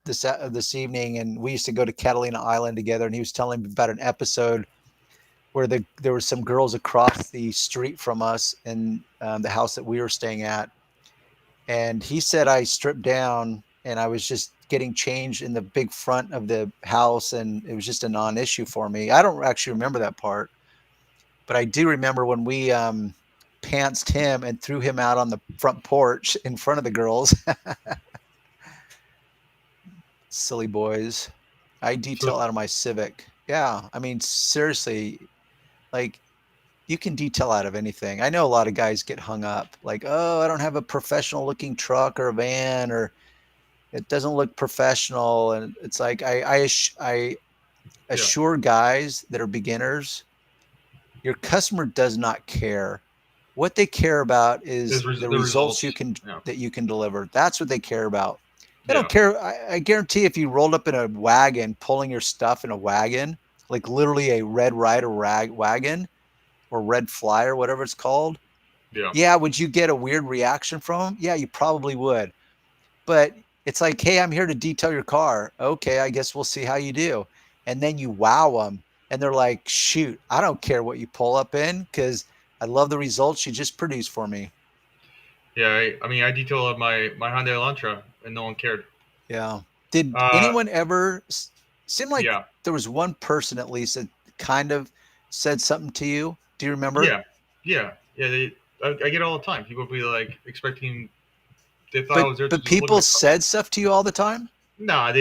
this evening, and we used to go to Catalina Island together, and he was telling me about an episode where there were some girls across the street from us in the house that we were staying at, and he said I stripped down and I was just getting changed in the big front of the house, and it was just a non-issue for me. I don't actually remember that part, but I do remember when we pantsed him and threw him out on the front porch in front of the girls. Silly boys. I So detail out of my Civic. Yeah, I mean seriously, like you can detail out of anything. I know a lot of guys get hung up like, "Oh, I don't have a professional looking truck or a van, or it doesn't look professional." And it's like I yeah, assure guys that are beginners, your customer does not care. What they care about is the the results results. Yeah, you can deliver. That's what they care about. They don't yeah, care. I guarantee if you rolled up in a wagon, pulling your stuff in a wagon, like literally a Red Ryder wagon or Red Flyer, whatever it's called. yeah, Yeah, would you get a weird reaction from them? Yeah, you probably would. But it's like, hey, I'm here to detail your car. Okay, I guess we'll see how you do. And then you wow them, and they're like, shoot, I don't care what you pull up in because I love the results you just produced for me. yeah. I mean, I detailed my Hyundai Elantra, and no one cared. Yeah. Did Uh, anyone ever seem like yeah, there was one person at least that kind of said something to you? Do you remember? yeah, yeah, yeah. I get it all the time. People be like expecting. They thought I But was there to but just look at people the car. said stuff to you all the time? Nah,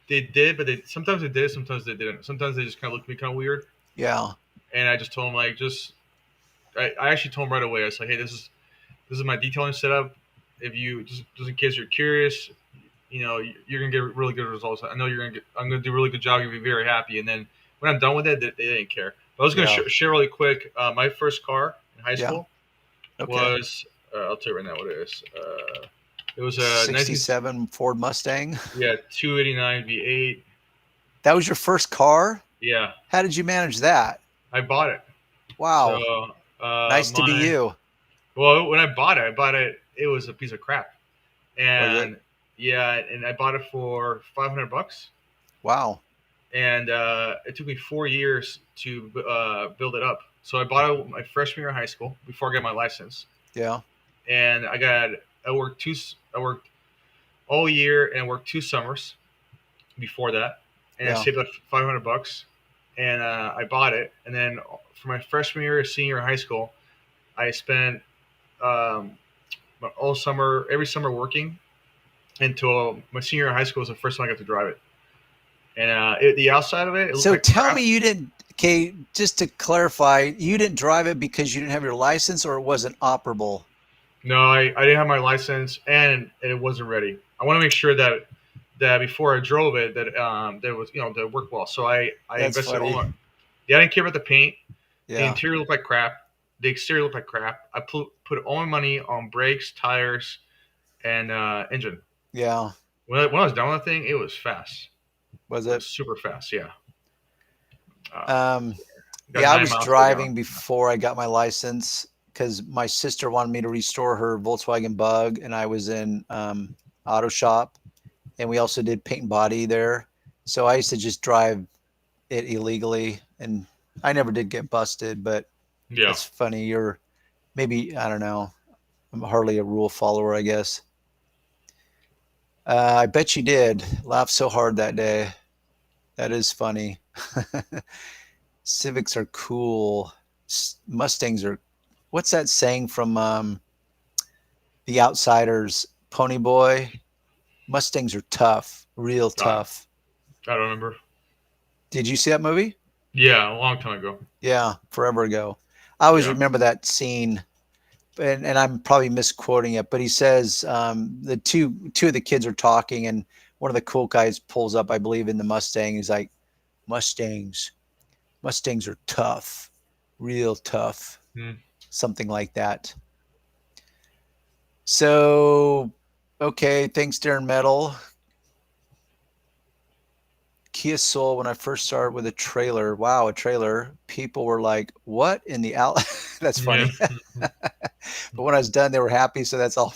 they did, but they sometimes they did, sometimes they didn't. Sometimes they just kind of looked at me kind of weird, Yeah. and I just told them like just. I actually told them right away. I was like, hey, this is my detailing setup. If you just in case you're curious, you know, you're gonna get really good results. I know you're gonna get. I'm gonna do a really good job. You'll be very happy. And then when I'm done with it, they didn't care. But I was gonna Yeah. share really quick. My first car in high Yeah. school Okay. was. I'll tell you right now what it is. It was a 19 67 Ford Mustang. yeah 289 V8. That was your first car? Yeah, How did you manage that? I bought it. So Wow. Nice to be my you. well when I bought it, It was a piece of crap, Was it? and yeah, and I bought it for $500. Wow. And it took me 4 years to build it up. So I bought it my freshman year of high school before I got my license, Yeah. and I worked all year and worked 2 summers before that, and I Yeah. saved up $500, and I bought it. And then for my freshman year, senior year of high school, I spent um, all summer, every summer working until my senior year of high school was the first time I got to drive it. And the outside of it, it looked So like tell crap. me you didn't, okay, just to clarify, you didn't drive it because you didn't have your license or it wasn't operable? No, I didn't have my license and it wasn't ready. I want to make sure that before I drove it that it was that it worked well. So I That's invested all funny. my. Yeah, I didn't care about the paint. The Yeah. interior looked like crap. The exterior looked like crap. I put all my money on brakes, tires, and engine. Yeah. When I was done with the thing, it was fast. Was It it? was super fast. Yeah. Uh, Um, got yeah, I 9 was miles per gallon. driving before I got my license because my sister wanted me to restore her Volkswagen Bug, and I was in auto shop, and we also did paint and body there. So I used to just drive it illegally, and I never did get busted. But Yeah. that's funny. You're maybe I don't know. I'm hardly a rule follower, I guess. I bet you did. Laughed so hard that day. That is funny. Civics are cool. Mustangs are. What's that saying from The Outsiders? Pony Boy. Mustangs are tough, real I, tough. I don't remember. Did you see that movie? Yeah, a long time ago. Yeah, forever ago. I always Yeah. remember that scene, and I'm probably misquoting it, but he says the two of the kids are talking, and one of the cool guys pulls up, I believe, in the Mustang. He's like, Mustangs, Mustangs are tough, real tough, Hmm. something like that. So, Okay, thanks, Darren Metal. Kia Soul, when I first started with a trailer, wow, a trailer, people were like, what in the That's Yeah. funny. But when I was done, they were happy. So that's all.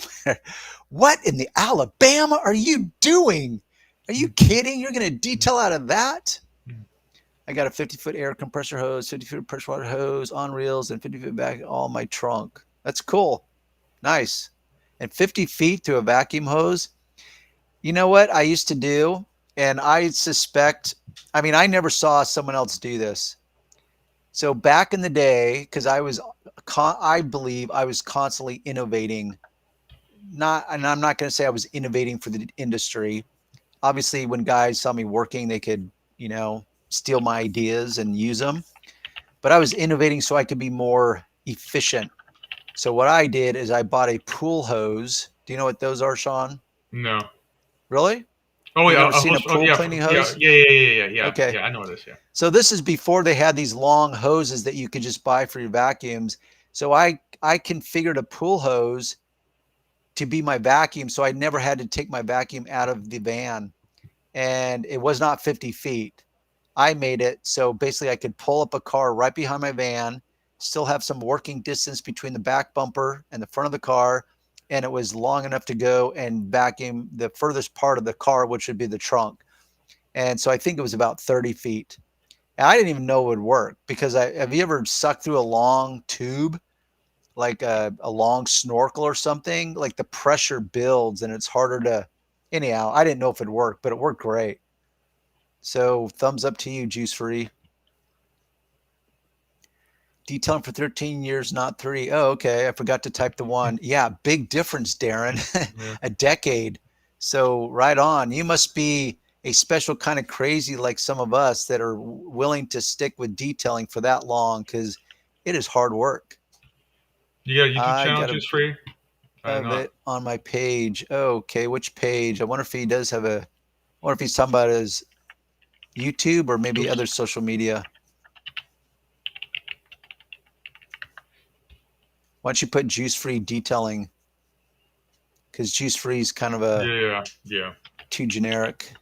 What in the Alabama are you doing? Are you kidding? You're going to detail out of that? I got a 50-foot air compressor hose, 50-foot pressure water hose on reels, and 50 foot back all my trunk. That's cool. Nice. And 50 feet to a vacuum hose. You know what I used to do? And I suspect, I mean, I never saw someone else do this. So back in the day, because I believe I was constantly innovating. And I'm not going to say I was innovating for the industry. Obviously, when guys saw me working, they could, steal my ideas and use them. But I was innovating so I could be more efficient. So what I did is I bought a pool hose. Do you know what those are, Sean? No. Really? Oh You've yeah, never seen a pool yeah, cleaning yeah, hose? yeah. Okay. Yeah, I know this. Yeah. So this is before they had these long hoses that you could just buy for your vacuums. So I configured a pool hose to be my vacuum, so I never had to take my vacuum out of the van, and it was not 50 feet. I made it so basically I could pull up a car right behind my van, still have some working distance between the back bumper and the front of the car, and it was long enough to go and vacuum the furthest part of the car, which would be the trunk. And so I think it was about 30 feet. And I didn't even know it would work because have you ever sucked through a long tube, like a long snorkel or something? Like the pressure builds and it's harder to. Anyhow, I didn't know if it worked, but it worked great. So thumbs up to you, Juice Free. Detailing for 13 years, not 3. Oh, okay. I forgot to type the 1. Yeah, big difference, Darren. Yeah. A decade. So right on. You must be a special kind of crazy like some of us that are willing to stick with detailing for that long because it is hard work. You got a YouTube I channel, got Juice Free? of it on my page. Okay, which page? I wonder if he does have I wonder if he's talking about his YouTube or maybe other social media. Why don't you put Juice Free detailing? Because Juice Free is kind of Yeah. too generic.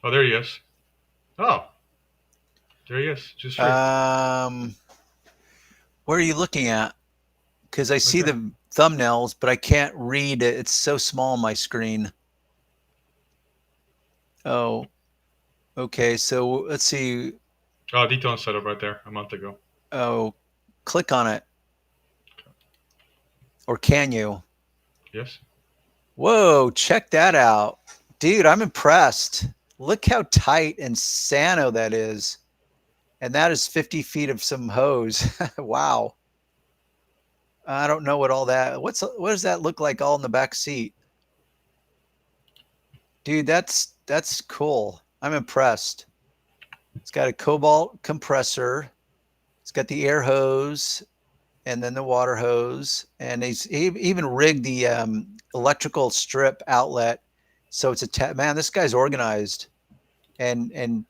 Oh, there he is. Oh, there he is. Juice Free. Where are you looking at? Because I see Okay. the thumbnails, but I can't read it. It's so small on my screen. Oh, okay. So let's see. Oh, detailing setup right there a month ago. Oh, click on it. Or can you? Yes. Whoa, check that out. Dude, I'm impressed. Look how tight and sano that is. And that is 50 feet of some hose. Wow. I don't know what all that, what does that look like all in the back seat? Dude, that's cool. I'm impressed. It's got a cobalt compressor. It's got the air hose and then the water hose. And he even rigged the electrical strip outlet. So it's man, this guy's organized. And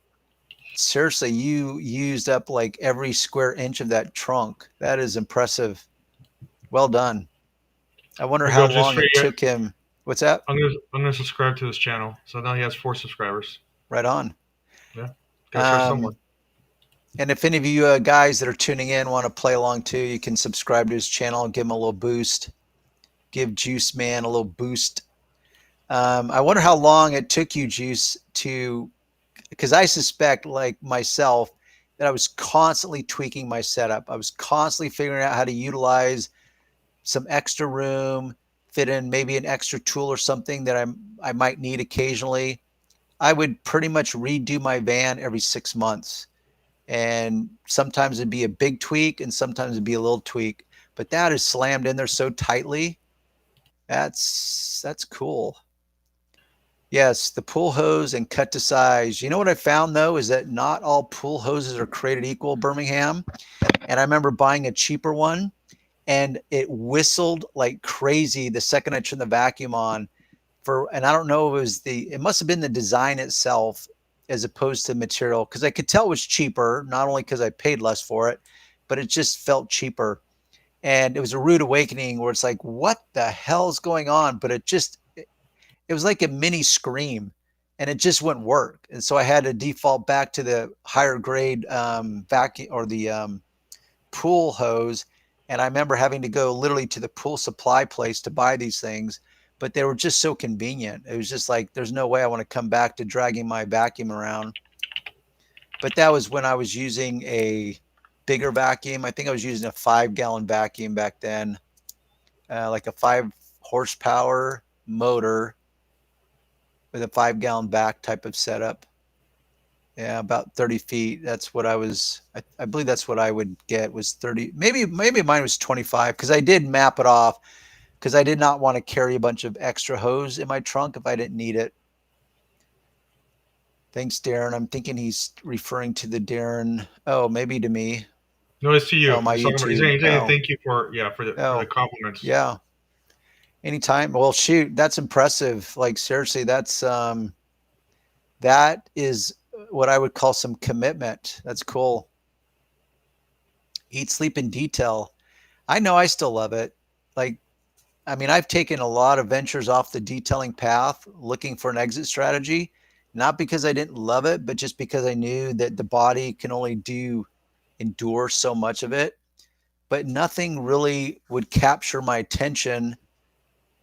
seriously, you used up like every square inch of that trunk. That is impressive. Well done. I wonder There how you go, Juice long Free. it took him. What's that? I'm gonna subscribe to his channel. So now he has 4 subscribers. Right on. Yeah. Gotta start somewhere. And if any of you guys that are tuning in want to play along too, you can subscribe to his channel and give him a little boost. Give Juice Man a little boost. I wonder how long it took you, Juice, because I suspect, like myself, that I was constantly tweaking my setup. I was constantly figuring out how to utilize some extra room, fit in maybe an extra tool or something that I might need occasionally. I would pretty much redo my van every 6 months. And sometimes it'd be a big tweak and sometimes it'd be a little tweak. But that is slammed in there so tightly. That's cool. Yes, the pool hose and cut to size. You know what I found though is that not all pool hoses are created equal, Birmingham. And I remember buying a cheaper one and it whistled like crazy the second I turned the vacuum on. And I don't know if it must have been the design itself as opposed to material, because I could tell it was cheaper, not only because I paid less for it, but it just felt cheaper. And it was a rude awakening where it's like, what the hell's going on? But it was like a mini scream, and it just wouldn't work. And so I had to default back to the higher grade vacuum or the pool hose. And I remember having to go literally to the pool supply place to buy these things, but they were just so convenient. It was just like, there's no way I want to come back to dragging my vacuum around. But that was when I was using a bigger vacuum. I think I was using a 5-gallon vacuum back then, like a 5 horsepower motor with a 5-gallon back type of setup. Yeah, about 30 feet. That's what I believe that's what I would get was 30. Maybe mine was 25 because I did map it off because I did not want to carry a bunch of extra hose in my trunk if I didn't need it. Thanks, Darren. I'm thinking he's referring to the Darren. Oh, maybe to me. No, it's to you. Oh, my He's YouTube. saying thank you for the Oh, compliments. yeah. Anytime. Well, shoot, that's impressive. Like seriously, that is what I would call some commitment. That's cool. Eat, sleep, and detail. I know I still love it. Like, I mean, I've taken a lot of ventures off the detailing path looking for an exit strategy, not because I didn't love it, but just because I knew that the body can only endure so much of it. But nothing really would capture my attention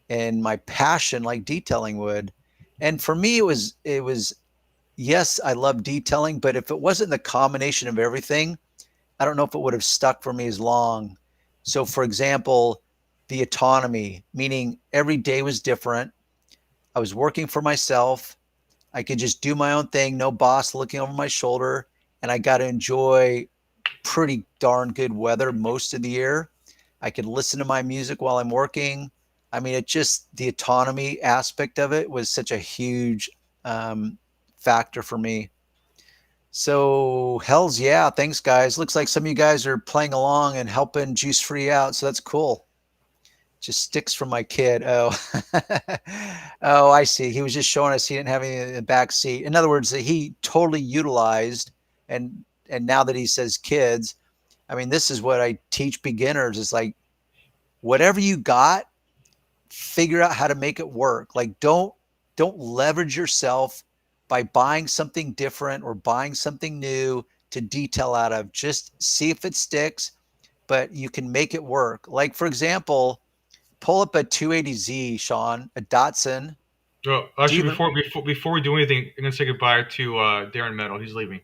and my passion like detailing would. And for me, it was yes, I love detailing, but if it wasn't the combination of everything, I don't know if it would have stuck for me as long. So, for example, the autonomy, meaning every day was different. I was working for myself. I could just do my own thing, no boss looking over my shoulder. And I got to enjoy pretty darn good weather most of the year. I could listen to my music while I'm working. I mean, it just, the autonomy aspect of it was such a huge factor for me. So hells yeah, thanks guys. Looks like some of you guys are playing along and helping Juice Free out, so that's cool. Just sticks from my kid. Oh, oh, I see. He was just showing us he didn't have any in the back seat. In other words, that he totally utilized, and now that he says kids, I mean, this is what I teach beginners: is like whatever you got, figure out how to make it work. Like don't leverage yourself by buying something different or buying something new to detail out of. Just see if it sticks, but you can make it work. Like for example, pull up a 280Z, Sean, a Datsun. Oh, Do you actually, even before we do anything, I'm gonna say goodbye to Darren Meadow. He's leaving.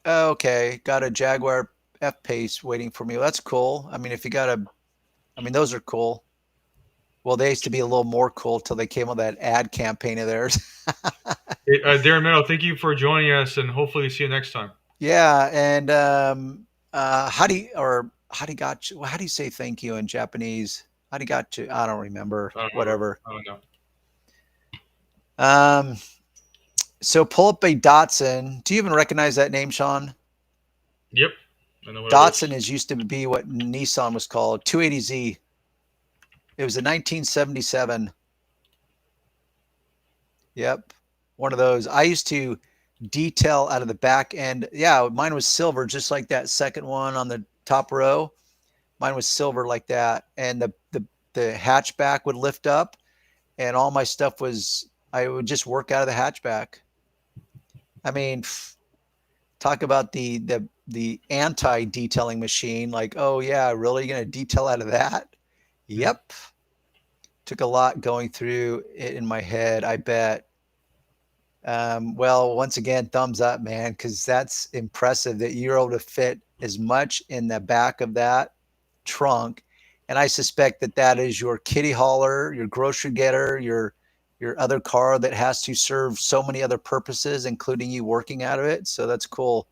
okay, got a Jaguar F-Pace waiting for me. Well, that's cool. I mean, if you got I mean, those are cool. Well, they used to be a little more cool till they came with that ad campaign of theirs. Hey, Darren Meadow, thank you for joining us, and hopefully see you next time. Yeah, and how do you say thank you in Japanese? Harigachu. I don't remember. I don't remember. Whatever. I don't know. Um, so pull up a Datsun. Do you even recognize that name, Sean? Yep, I know what it is. Datsun is used to be what Nissan was called. 280Z. It was a 1977. Yep, one of those. I used to detail out of the back end. Yeah, mine was silver, just like that second one on the top row. Mine was silver like that, and the hatchback would lift up, and all my stuff was. I would just work out of the hatchback. I mean, talk about the anti detailing machine. Like, oh yeah, really, you're gonna detail out of that? Yep. Took a lot going through it in my head. I bet. Well, once again, thumbs up, man, because that's impressive that you're able to fit as much in the back of that trunk. And I suspect that that is your kitty hauler, your grocery getter, your other car that has to serve so many other purposes, including you working out of it. So that's cool.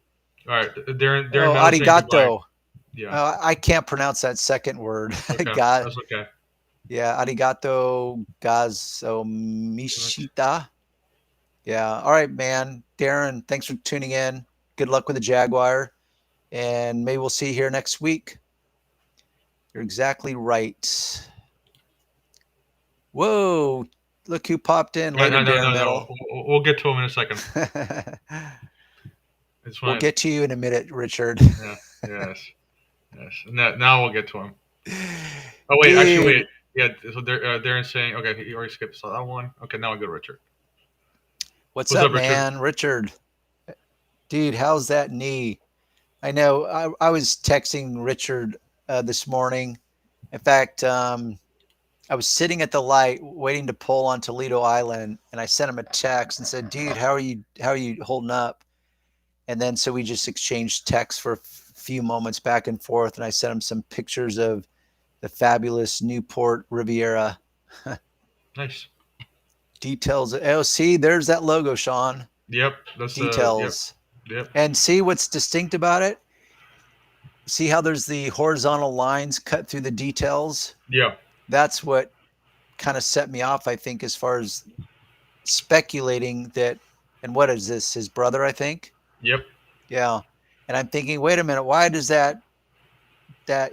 All right, Darren Oh, Meadow saying goodbye. arigato. Yeah, I can't pronounce that second word. okay, God, that's okay. yeah, arigato gazomishita. Yeah. All right, man. Darren, thanks for tuning in. Good luck with the Jaguar. And maybe we'll see you here next week. You're exactly right. Whoa. Look who popped in. No, Later, no, no, Darren no, Metal. no. We'll get to him in a second. It's We'll fine. get to you in a minute, Richard. Yeah, yes, yes. Now we'll get to him. Oh wait, actually Dude, wait. Yeah, so Darren's saying okay. You already skipped saw that one. Okay, now I go to Richard. what's What's up, up, Richard? man? Richard, dude, how's that knee? I know I was texting Richard this morning. In fact, I was sitting at the light waiting to pull on Toledo Island, and I sent him a text and said, "Dude, how are you? How are you holding up?" And then so we just exchanged texts for a few moments back and forth, and I sent him some pictures of the fabulous Newport Riviera. Nice. Details. Oh, see, there's that logo, Sean. Yep. That's yep. Details. Yep. And see what's distinct about it? See how there's the horizontal lines cut through the details? Yeah. That's what kind of set me off, I think, as far as speculating that. And what is this? His brother, I think? Yep. Yeah. And I'm thinking, wait a minute, why does that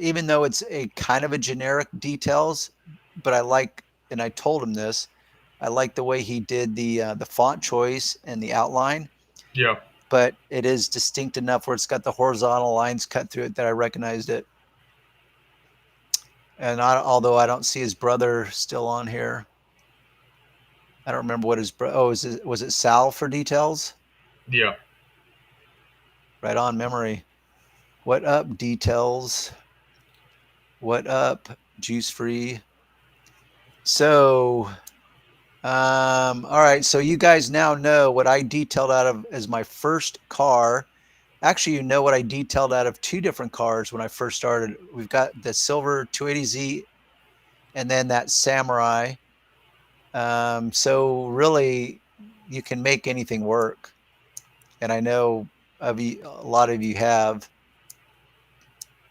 even though it's a kind of a generic details, but I like, and I told him this, I like the way he did the font choice and the outline, Yeah. but it is distinct enough where it's got the horizontal lines cut through it that I recognized it. And although I don't see his brother still on here, I don't remember what his was it Sal for details? Yeah. Right on memory. What up, details? What up, juice free? So, all right. So you guys now know what I detailed out of as my first car. Actually, you know what I detailed out of two different cars when I first started. We've got the silver 280Z and then that Samurai. So really, you can make anything work. And I know a lot of you have.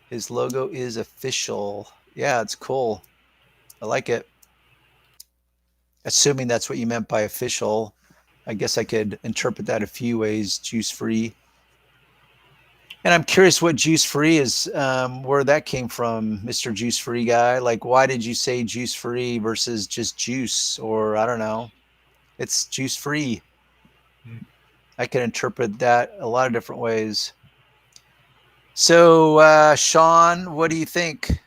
His logo is official. Yeah, it's cool. I like it. Assuming that's what you meant by official. I guess I could interpret that a few ways. Juice free. And I'm curious what juice free is, where that came from, Mr. Juice Free guy. Like, why did you say juice free versus just juice? Or I don't know. It's juice free. I can interpret that a lot of different ways. So, Sean, what do you think?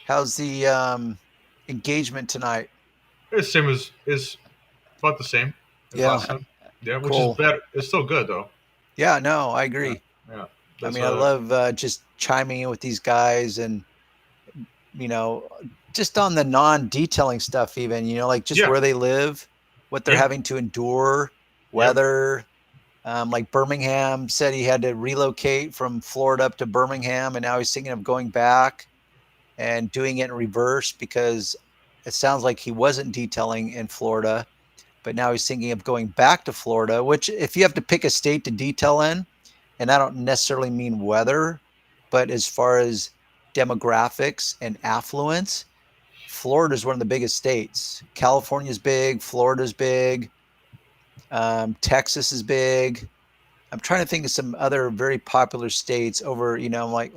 How's the engagement tonight? It's same as is about the same as Yeah, last time. Yeah, which is cool. better. It's still good though. Yeah, no, I Yeah. agree. Yeah. I That's mean, I love just chiming in with these guys and, you know, just on the non-detailing stuff, even, like just yeah. where they live, what they're Yeah. having to endure, Yep. weather. Like Birmingham said he had to relocate from Florida up to Birmingham, and now he's thinking of going back and doing it in reverse because it sounds like he wasn't detailing in Florida, but now he's thinking of going back to Florida, which if you have to pick a state to detail in, and I don't necessarily mean weather, but as far as demographics and affluence, Florida is one of the biggest states. California's big, Florida's big, Texas is big. I'm trying to think of some other very popular states over, like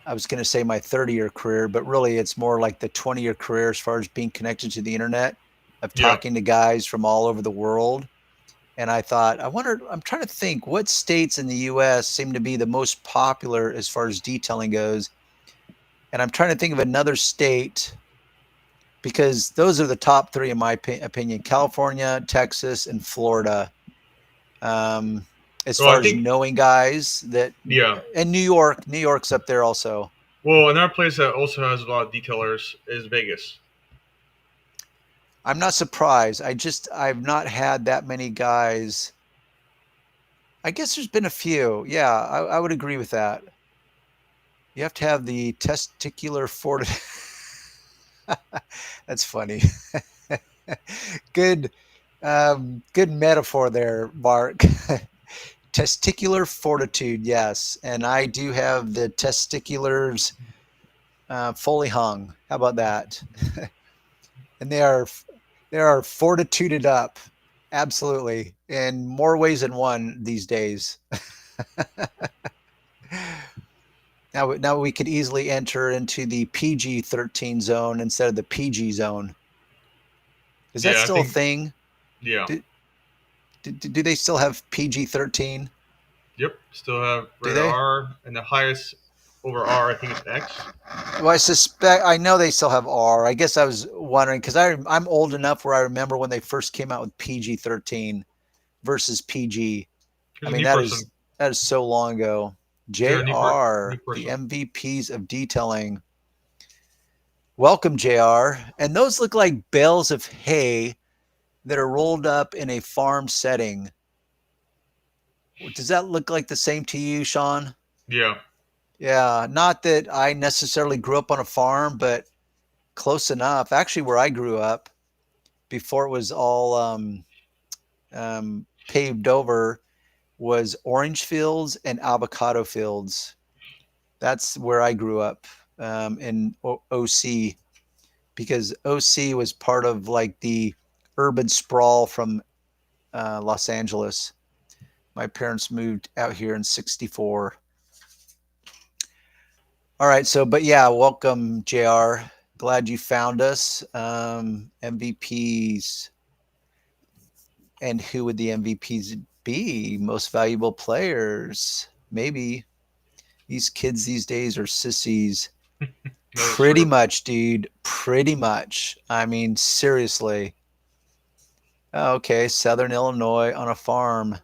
I was going to say my 30-year career, but really it's more like the 20-year career as far as being connected to the internet, of Yeah. talking to guys from all over the world. And I thought, I'm trying to think what states in the US seem to be the most popular as far as detailing goes. And I'm trying to think of another state because those are the top three, in my opinion: California, Texas, and Florida. As Well, I far as think knowing guys that, yeah. and New York's up there also. Well, another place that also has a lot of detailers is Vegas. I'm not surprised. I've not had that many guys. I guess there's been a few. Yeah, I would agree with that. You have to have the testicular fortitude. That's funny. Good, good metaphor there, Mark. Testicular fortitude, yes. And I do have the testiculars fully hung. How about that? And they are fortituded up, absolutely, in more ways than one these days. Now we could easily enter into the PG-13 zone instead of the PG zone. Is that Yeah, I still a think thing? yeah. Do they still have PG-13? Yep. Still have Do rated they? R and the highest over R. I think it's X. Well, I know they still have R. I guess I was wondering because I'm old enough where I remember when they first came out with PG-13 versus PG. I Here's a mean, new person. that is so long ago. Here's a new JR, the person. MVPs of detailing. Welcome, JR. And those look like bales of hay that are rolled up in a farm setting. Does that look like the same to you, Sean? Yeah. Yeah, not that I necessarily grew up on a farm, but close enough. Actually, where I grew up before it was all paved over was orange fields and avocado fields. That's where I grew up in OC, because OC was part of like the urban sprawl from Los Angeles. My parents moved out here in '64. All right, so but yeah, welcome, JR. Glad you found us. MVPs, and who would the MVPs be? Most valuable players, maybe. These kids these days are sissies. Pretty much, dude. Pretty much. I mean, seriously. Okay, Southern Illinois on a farm.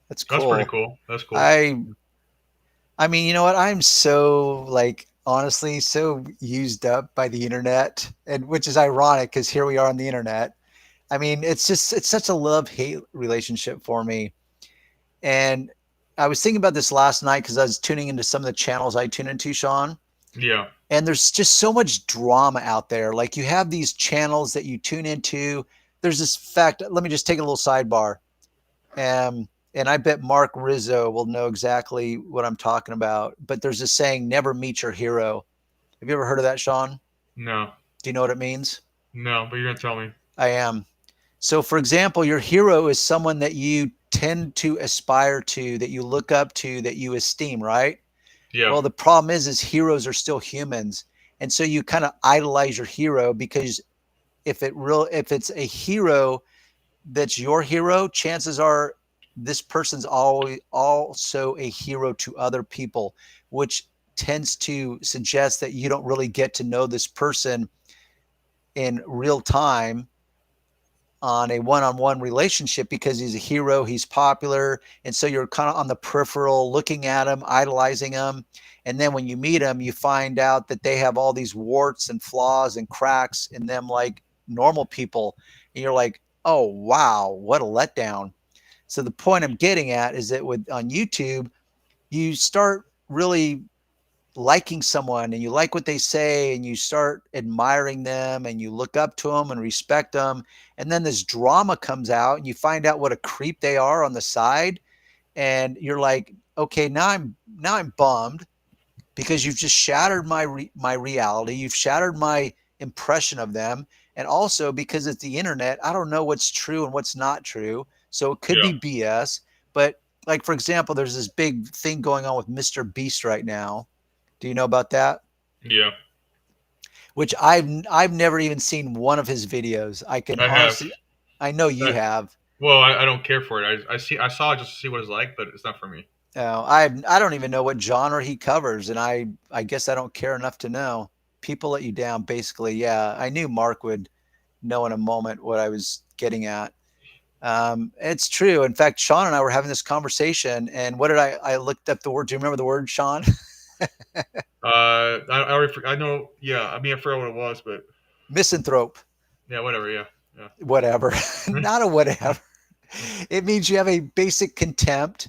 That's cool. That's pretty cool. That's cool. I mean, you know what? I'm so like honestly so used up by the internet, and which is ironic because here we are on the internet. I mean, it's such a love-hate relationship for me. And I was thinking about this last night because I was tuning into some of the channels I tune into, Sean. Yeah. And there's just so much drama out there. Like you have these channels that you tune into. There's this fact. Let me just take a little sidebar. And I bet Mark Rizzo will know exactly what I'm talking about. But there's this saying, never meet your hero. Have you ever heard of that, Sean? No. Do you know what it means? No, but you're going to tell me. I am. So, for example, your hero is someone that you tend to aspire to, that you look up to, that you esteem, right? Yeah. Well, the problem is heroes are still humans. And so you kind of idolize your hero because if it's a hero that's your hero, chances are this person's always also a hero to other people, which tends to suggest that you don't really get to know this person in real time on a one-on-one relationship because he's a hero, he's popular, and so you're kind of on the peripheral looking at him, idolizing him, and then when you meet him you find out that they have all these warts and flaws and cracks in them like normal people, and you're like, oh wow, what a letdown. So the point I'm getting at is that on YouTube you start really liking someone and you like what they say and you start admiring them and you look up to them and respect them, and then this drama comes out and you find out what a creep they are on the side, and you're like, okay, now I'm bummed because you've just shattered my reality, you've shattered my impression of them, and also because it's the internet, I don't know what's true and what's not true, so it could be BS. But like, for example, there's this big thing going on with Mr. Beast right now. Do you know about that? Yeah. Which I've never even seen one of his videos. I know you have. Well, I don't care for it. I saw it just to see what it's like, but it's not for me. I don't even know what genre he covers, and I guess I don't care enough to know. People let you down, basically. Yeah, I knew Mark would know in a moment what I was getting at. It's true. In fact, Sean and I were having this conversation, and what did I looked up the word. Do you remember the word, Sean? I know. Yeah, I mean, I forgot what it was, but misanthrope. Yeah, whatever. Yeah. Whatever. Not a whatever. It means you have a basic contempt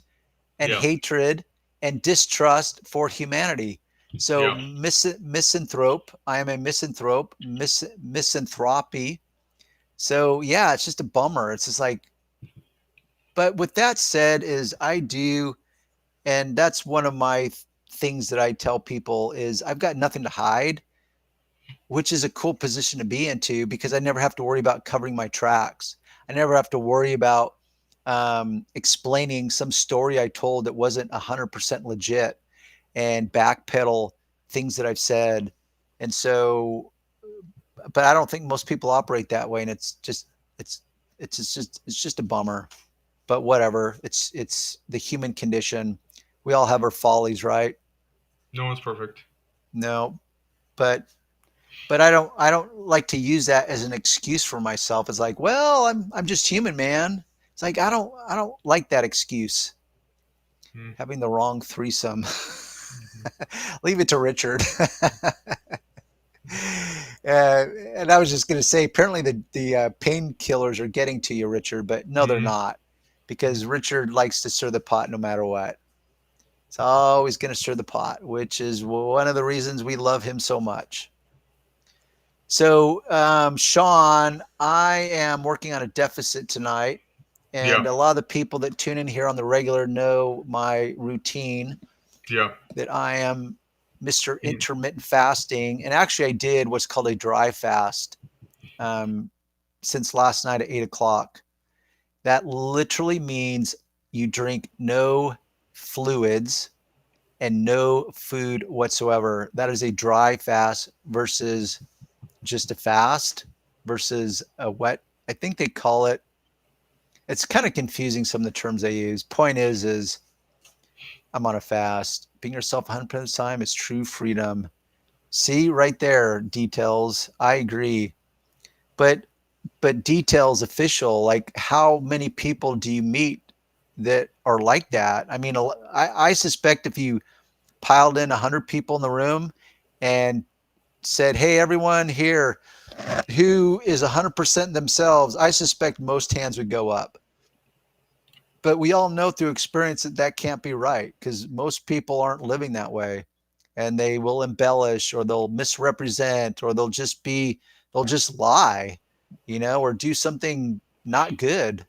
and hatred and distrust for humanity. So misanthrope. I am a misanthrope. Misanthropy. So yeah, it's just a bummer. It's just like. But with that said, is I do, and that's one of my things that I tell people is I've got nothing to hide, which is a cool position to be into because I never have to worry about covering my tracks. I never have to worry about explaining some story I told that wasn't 100% legit and backpedal things that I've said. And so, but I don't think most people operate that way. And it's just a bummer, but whatever. It's the human condition. We all have our follies, right? No one's perfect. No, but I don't like to use that as an excuse for myself. It's like, well, I'm just human, man. It's like I don't like that excuse. Mm. Having the wrong threesome. Hmm. Leave it to Richard. And I was just going to say, apparently the painkillers are getting to you, Richard, but no, they're Hmm. not, because Richard likes to stir the pot no matter what. It's always going to stir the pot, which is one of the reasons we love him so much. So, Sean, I am working on a deficit tonight, Yeah. and a lot of the people that tune in here on the regular know my routine, Yeah. that I am Mr. Mm. Intermittent Fasting. And actually, I did what's called a dry fast um, since last night at 8 o'clock. That literally means you drink no fluids and no food whatsoever. That is a dry fast versus just a fast versus a wet. I think they call it. It's kind of confusing, some of the terms they use. Point is I'm on a fast. Being yourself 100% of the time is true freedom. See right there, details. I agree. But details official, like how many people do you meet that are like that? I mean, I suspect if you piled in 100 people in the room and said, hey, everyone here who is 100% themselves, I suspect most hands would go up. But we all know through experience that that can't be right, because most people aren't living that way, and they will embellish, or they'll misrepresent, or they'll just lie, or do something not good.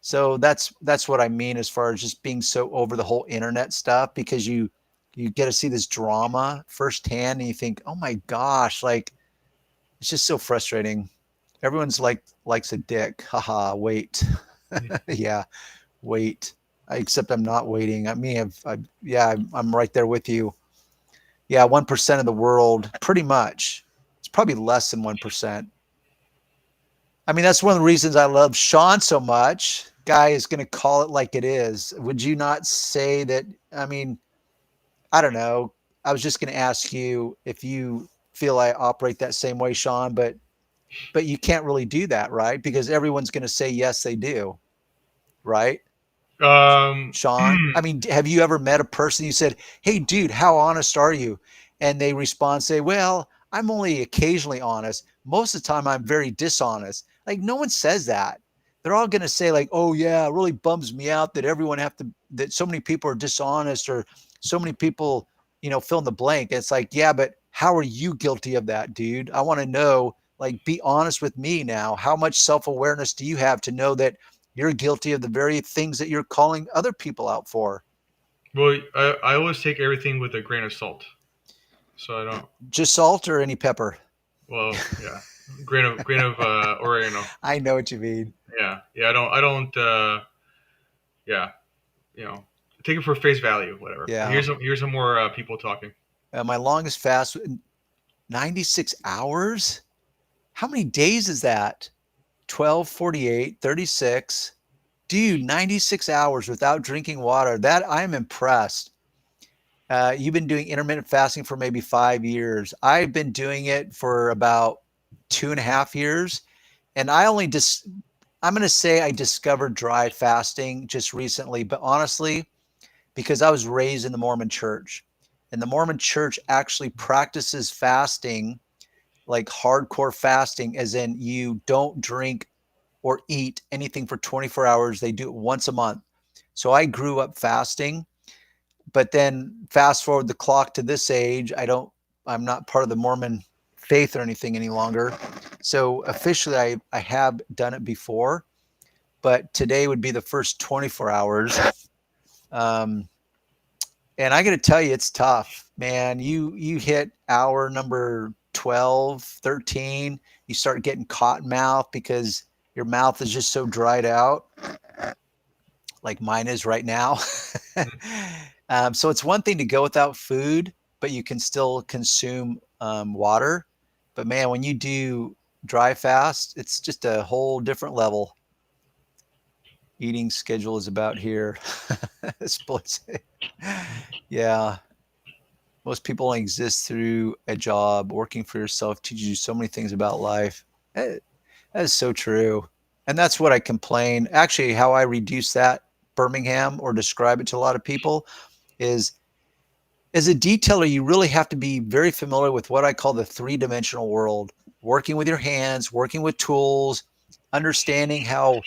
So that's what I mean, as far as just being so over the whole internet stuff, because you get to see this drama firsthand, and you think, oh my gosh, like, it's just so frustrating. Everyone's likes a dick. Haha, wait. Yeah, wait. Except I'm not waiting. I mean, yeah, I'm right there with you. Yeah, 1% of the world, pretty much. It's probably less than 1%. I mean, that's one of the reasons I love Sean so much. Guy is going to call it like it is. Would you not say that? I mean, I don't know. I was just going to ask you if you feel I operate that same way, Sean, but you can't really do that, right? Because everyone's going to say yes, they do, right? Um. Sean? I mean, have you ever met a person you said, hey, dude, how honest are you? And they respond, say, well, I'm only occasionally honest. Most of the time, I'm very dishonest. Like, no one says that. They're all going to say, like, oh, yeah, it really bums me out that that so many people are dishonest, or so many people, fill in the blank. It's like, yeah, but how are you guilty of that, dude? I want to know, like, be honest with me now. How much self awareness do you have to know that you're guilty of the very things that you're calling other people out for? Well, I always take everything with a grain of salt, so I don't. Just salt or any pepper? Well, yeah, grain of oregano. I know what you mean. Yeah, yeah. I don't. Yeah, take it for face value, whatever. Yeah. Here's some more people talking. My longest fast, 96 hours. How many days is that? 12, 48, 36. Dude, 96 hours without drinking water. That I'm impressed. You've been doing intermittent fasting for maybe 5 years. I've been doing it for about 2.5 years. And I'm going to say I discovered dry fasting just recently, but honestly, because I was raised in the Mormon church, and the Mormon church actually practices fasting, like hardcore fasting, as in you don't drink or eat anything for 24 hours. They do it once a month. So I grew up fasting, but then fast forward the clock to this age, I'm not part of the Mormon faith or anything any longer. So officially I have done it before, but today would be the first 24 hours. Um, and I got to tell you, it's tough, man. You hit hour number 12, 13, you start getting cotton mouth because your mouth is just so dried out, like mine is right now. So it's one thing to go without food, but you can still consume water. But man, when you do dry fast, it's just a whole different level. Eating schedule is about here. Yeah. Most people only exist through a job. Working for yourself teaches you so many things about life. That that is so true. And that's what I complain. Actually, how I reduce that Birmingham or describe it to a lot of people is as a detailer, you really have to be very familiar with what I call the three-dimensional world, working with your hands, working with tools, understanding how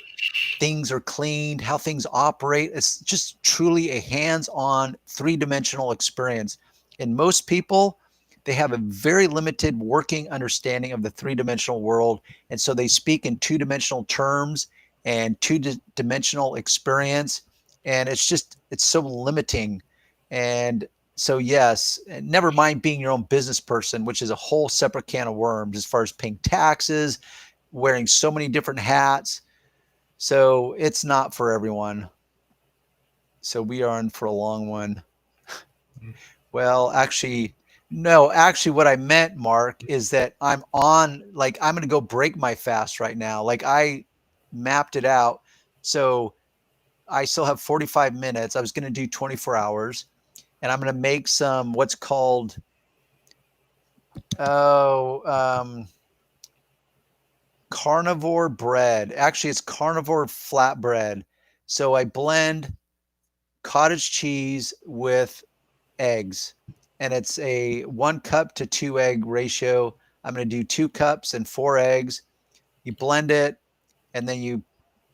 things are cleaned, how things operate. It's just truly a hands-on three-dimensional experience. And most people, they have a very limited working understanding of the three-dimensional world. And so they speak in two-dimensional terms and two-dimensional experience. And it's so limiting. And so, yes, never mind being your own business person, which is a whole separate can of worms as far as paying taxes, wearing so many different hats. So it's not for everyone. So we are in for a long one. Well, actually, no, actually, what I meant, Mark, is that I'm going to go break my fast right now. Like I mapped it out. So I still have 45 minutes. I was going to do 24 hours and I'm going to make some what's called, oh, carnivore bread. Actually, it's carnivore flatbread. So I blend cottage cheese with eggs, and it's a 1 cup to 2 egg ratio. I'm going to do 2 cups and 4 eggs. You blend it, and then you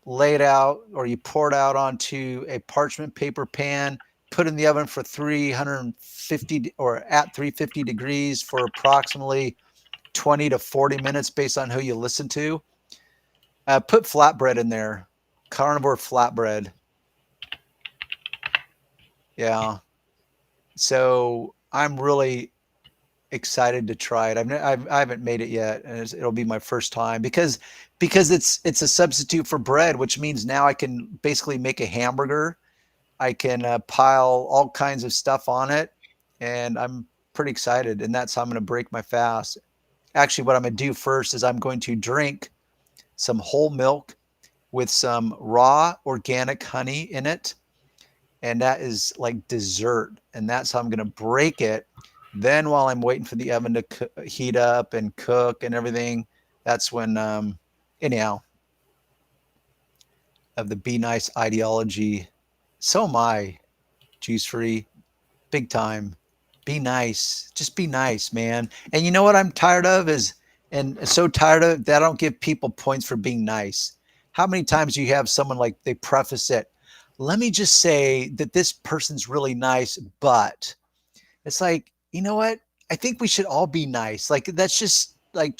lay it out or you pour it out onto a parchment paper pan, put in the oven for 350 or at 350 degrees for approximately 20 to 40 minutes based on who you listen to. Put flatbread in there, carnivore flatbread. Yeah. So I'm really excited to try it. I haven't made it yet, and it'll be my first time because it's a substitute for bread, which means now I can basically make a hamburger. I can pile all kinds of stuff on it, and I'm pretty excited. And that's how I'm going to break my fast. Actually, what I'm going to do first is I'm going to drink some whole milk with some raw organic honey in it, and that is like dessert. And that's how I'm going to break it. Then while I'm waiting for the oven to heat up and cook and everything, that's when, anyhow, of the be nice ideology. So am I, juice free, big time. Be nice. Just be nice, man. And you know what I'm tired of is, and so tired of that I don't give people points for being nice. How many times do you have someone like they preface it? Let me just say that this person's really nice, but it's like, you know what? I think we should all be nice. Like that's just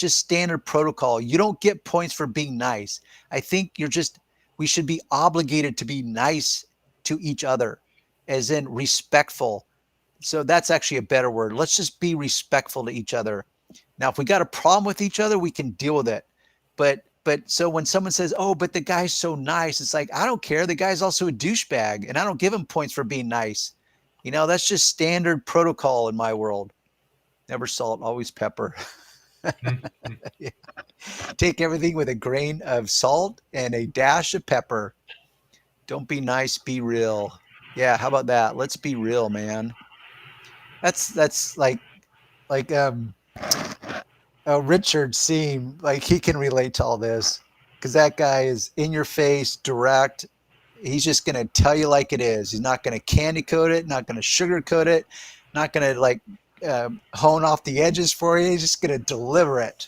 standard protocol. You don't get points for being nice. I think we should be obligated to be nice to each other, as in respectful. So that's actually a better word. Let's just be respectful to each other. Now, if we got a problem with each other, we can deal with it. But so when someone says, "Oh, but the guy's so nice," it's like, I don't care. The guy's also a douchebag, and I don't give him points for being nice. That's just standard protocol in my world. Never salt, always pepper. Yeah. Take everything with a grain of salt and a dash of pepper. Don't be nice, be real. Yeah, how about that? Let's be real, man. That's like Richard seem like he can relate to all this because that guy is in your face, direct. He's just going to tell you like it is. He's not going to candy coat it, not going to sugarcoat it, not going to hone off the edges for you. He's just going to deliver it.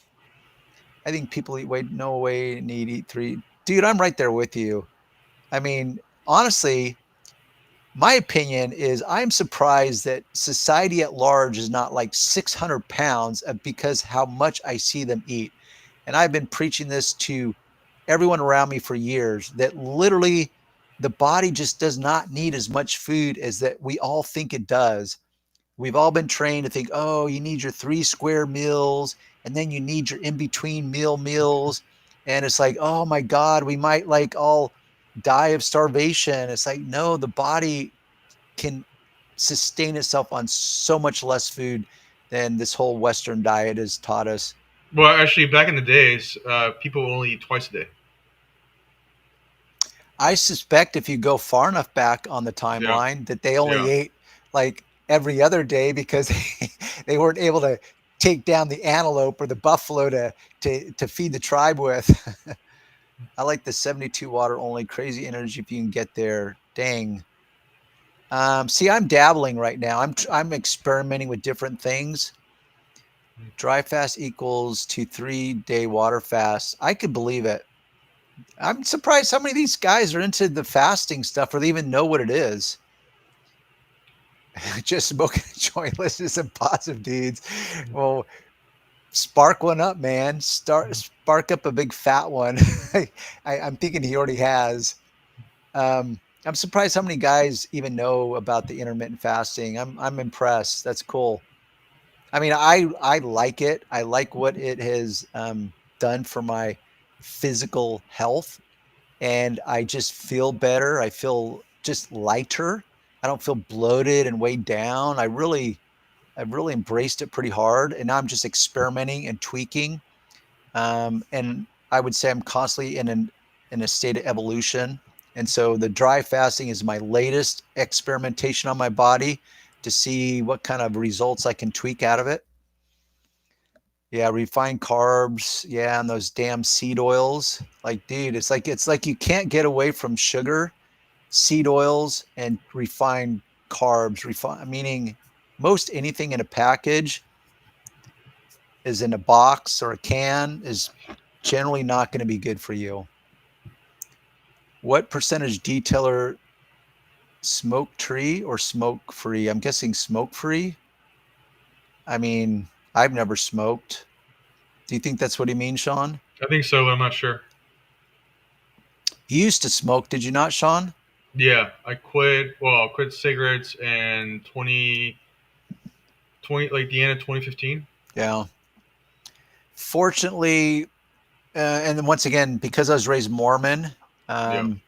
I think people eat way, no way, need eat three. Dude, I'm right there with you. I mean, honestly, my opinion is I'm surprised that society at large is not like 600 pounds because how much I see them eat. And I've been preaching this to everyone around me for years that literally the body just does not need as much food as that we all think it does. We've all been trained to think, oh, you need your 3 square meals and then you need your in-between meals. And it's like, oh my God, we might all die of starvation. It's like, no, the body can sustain itself on so much less food than this whole Western diet has taught us. Well, actually, back in the days, people only eat twice a day. I suspect if you go far enough back on the Yeah, timeline that they only yeah. ate like every other day because they weren't able to take down the antelope or the buffalo to feed the tribe with. I like the 72 water only. Crazy energy if you can get there. Dang. See, I'm dabbling right now. I'm experimenting with different things. Dry fast equals to 3-day water fast. I could believe it. I'm surprised how many of these guys are into the fasting stuff or they even know what it is. Just smoking a joint, listen to some positive dudes. Well, spark one up, man. Spark up a big fat one. I'm thinking he already has. I'm surprised how many guys even know about the intermittent fasting. I'm impressed. That's cool. I mean, I like it. I like what it has done for my physical health, and I just feel better. I feel just lighter. I don't feel bloated and weighed down. I've really embraced it pretty hard, and now I'm just experimenting and tweaking. And I would say I'm constantly in a state of evolution. And so the dry fasting is my latest experimentation on my body to see what kind of results I can tweak out of it. Yeah, refined carbs. Yeah, and those damn seed oils. Like, dude, it's like you can't get away from sugar, seed oils, and refined carbs. Meaning most anything in a package is in a box or a can is generally not going to be good for you. What percentage detailer smoke tree or smoke free? I'm guessing smoke free. I mean, I've never smoked. Do you think that's what he means, Sean? I think so, but I'm not sure. You used to smoke, did you not, Sean? Yeah, I quit. Well, I quit cigarettes in 2020, like the end of 2015. Yeah. Fortunately, and then once again, because I was raised Mormon, Yeah, um,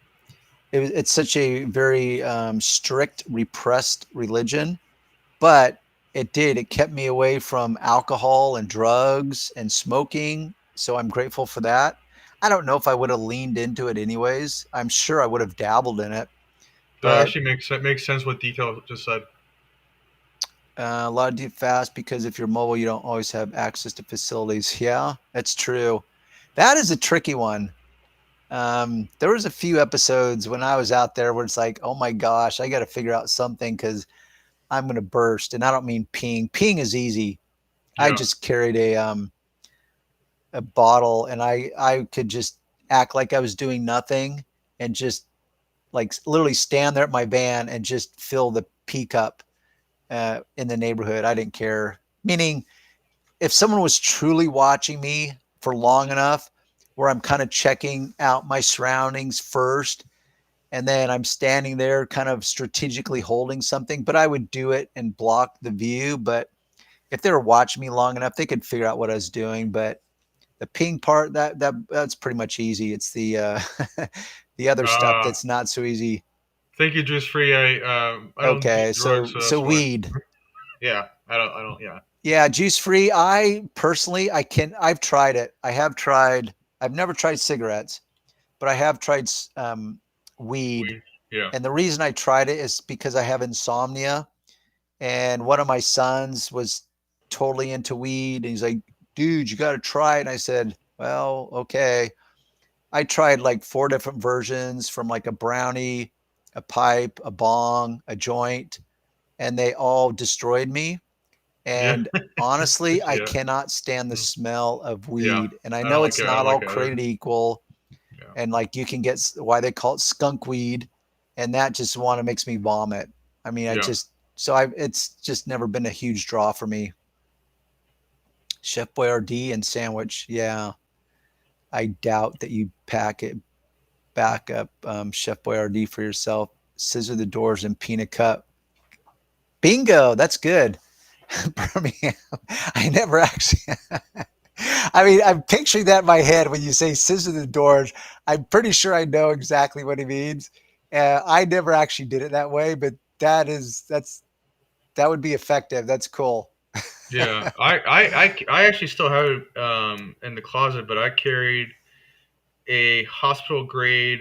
it's such a very strict, repressed religion. But it kept me away from alcohol and drugs and smoking. So I'm grateful for that. I don't know if I would have leaned into it anyways. I'm sure I would have dabbled in it, that but actually makes sense. What detail just said. a lot of deep fast because if you're mobile, you don't always have access to facilities. Yeah, that's true. That is a tricky one. There was a few episodes when I was out there where it's like, oh my gosh, I got to figure out something because I'm going to burst. And I don't mean peeing. Peeing is easy. I Yeah, just carried a bottle and I could just act like I was doing nothing and just like literally stand there at my van and just fill the pee cup in the neighborhood. I didn't care. Meaning, if someone was truly watching me for long enough, where I'm kind of checking out my surroundings first, and then I'm standing there, kind of strategically holding something, but I would do it and block the view. But if they were watching me long enough, they could figure out what I was doing. But the ping part that's pretty much easy. It's the the other stuff uh, that's not so easy. thank you, juice free. I don't do Okay, drugs, so so that's what. weed. Yeah, I don't. Yeah, Yeah, juice free. I personally, I've tried it. I have tried. I've never tried cigarettes, but I have tried weed. weed. Yeah, And the reason I tried it is because I have insomnia, and one of my sons was totally into weed, and he's like, "Dude, you got to try it." And I said, "Well, okay." I tried like 4 different versions from like a brownie, a pipe, a bong, a joint, and they all destroyed me. yeah, And honestly, I yeah, cannot stand the mm, smell of yeah. weed. And I I know don't like it's it. I don't not like all it either. created equal. Yeah. And like you can get why they call it skunk weed. And that just want to makes me vomit. I mean, Yeah. it's just never been a huge draw for me. Chef Boyardee and sandwich. Yeah. I doubt that you pack it back up Chef Boyardee for yourself. Scissor the doors and peanut cup. Bingo. That's good. Birmingham. I never actually. I mean, I'm picturing that in my head when you say scissor the doors. I'm pretty sure I know exactly what he means. I never actually did it that way, but that would be effective. That's cool. Yeah, I actually still have it in the closet, but I carried a hospital grade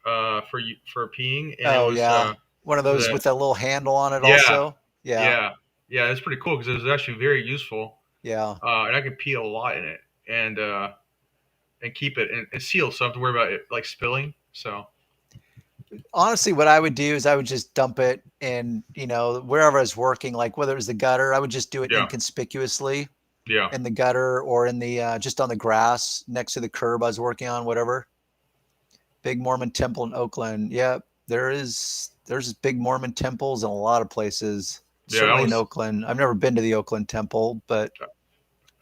for peeing, and it Oh was yeah, one of those the with a little handle on it. yeah Also, Yeah. Yeah, yeah, that's pretty cool because it was actually very useful, Yeah. and I could pee a lot in it and keep it and seal, so I don't have to worry about it like spilling. So Honestly, what I would do is I would just dump it in, wherever I was working, like whether it was the gutter, I would just do it yeah, inconspicuously yeah, in the gutter or in the just on the grass next to the curb I was working on, whatever. Big Mormon temple in Oakland. Yeah, there's big Mormon temples in a lot of places. yeah. I Certainly in was Oakland. I've never been to the Oakland temple, but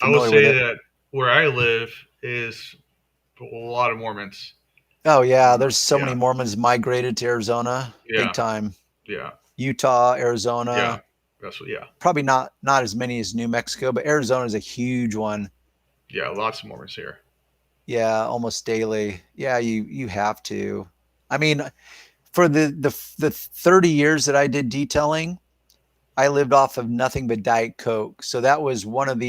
I will familiar with say it. that where I live is a lot of Mormons. Oh yeah, there's so many Yeah, Mormons migrated to Arizona, big yeah, time. yeah, Utah, yeah. Arizona, That's what. Yeah, probably not as many as New Mexico, but Arizona is a huge one. yeah. Lots of Mormons here. Yeah, almost daily. Yeah, you have to. I mean, for the 30 years that I did detailing, I lived off of nothing but Diet Coke. So that was one of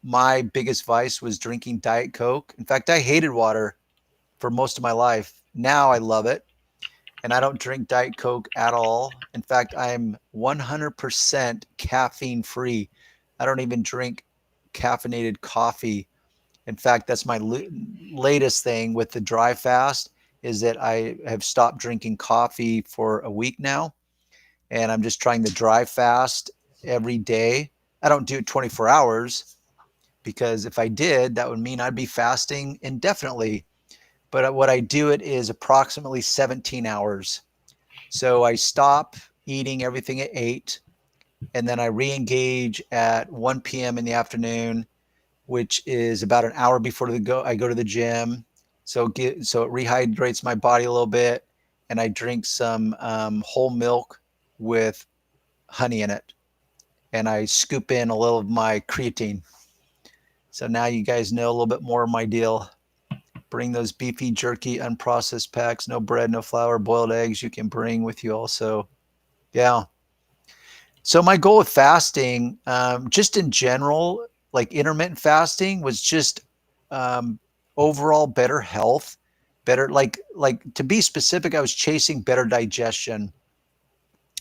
my biggest vice was drinking Diet Coke. In fact, I hated water for most of my life. Now I love it. And I don't drink Diet Coke at all. In fact, I'm 100% caffeine free. I don't even drink caffeinated coffee. In fact, that's my latest thing with the dry fast is that I have stopped drinking coffee for a week now, and I'm just trying the dry fast every day. I don't do it 24 hours because if I did, that would mean I'd be fasting indefinitely. But what I do it is approximately 17 hours. So I stop eating everything at 8, and then I re-engage at 1 p.m. in the afternoon, which is about an hour before I go to the gym. So it rehydrates my body a little bit, and I drink some whole milk with honey in it, and I scoop in a little of my creatine. So now you guys know a little bit more of my deal. Bring those beefy jerky unprocessed packs, no bread, no flour, boiled eggs. You can bring with you also. Yeah. So my goal with fasting, just in general, like intermittent fasting, was just um, overall better health, better like to be specific. I was chasing better digestion.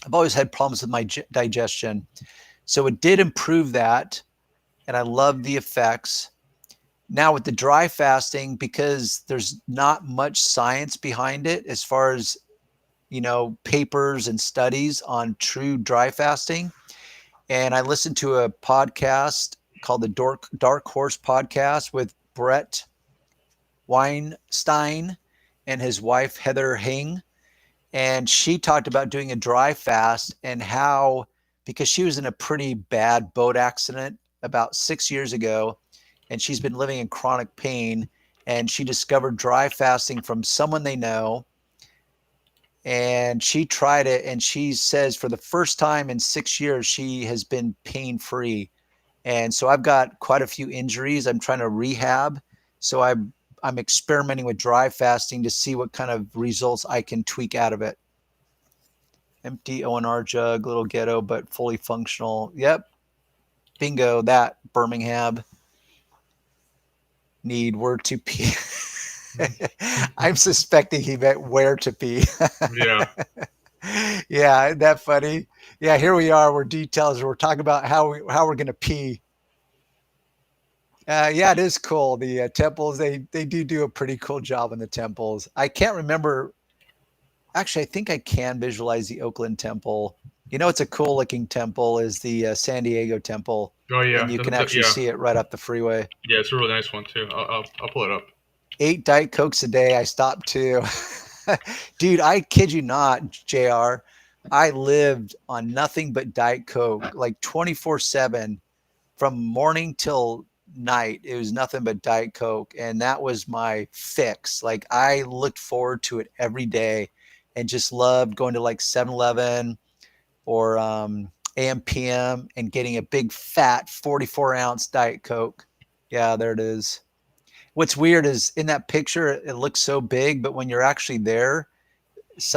I've always had problems with my digestion, so it did improve that, and I love the effects. Now with the dry fasting, because there's not much science behind it as far as papers and studies on true dry fasting. And I listened to a podcast called the Dark Horse Podcast with Brett Weinstein and his wife, Heather Hing. And she talked about doing a dry fast and how, because she was in a pretty bad boat accident about 6 years ago, and she's been living in chronic pain. And she discovered dry fasting from someone they know, and she tried it, and she says for the first time in 6 years she has been pain free. And so I've got quite a few injuries I'm trying to rehab, so I'm experimenting with dry fasting to see what kind of results I can tweak out of it. Empty ONR jug, little ghetto but fully functional. Yep, bingo, that Birmingham. Need where to pee. I'm suspecting he meant where to pee. Yeah, Yeah, isn't that funny? Yeah, here we are. We're details. We're talking about how we're gonna pee. Yeah, it is cool. The temples, they do a pretty cool job in the temples. I can't remember. Actually, I think I can visualize the Oakland temple. It's a cool looking temple is the San Diego temple, oh and yeah, you can actually yeah, see it right up the freeway. yeah. It's a really nice one too. I'll pull it up. 8 Diet Cokes a day. I stopped too. Dude, I kid you not, JR. I lived on nothing but Diet Coke, like 24/7 from morning till night. It was nothing but Diet Coke. And that was my fix. Like I looked forward to it every day and just loved going to like 7-Eleven or AM PM and getting a big fat 44-ounce Diet Coke. Yeah, there it is. What's weird is in that picture, it looks so big, but when you're actually there, it's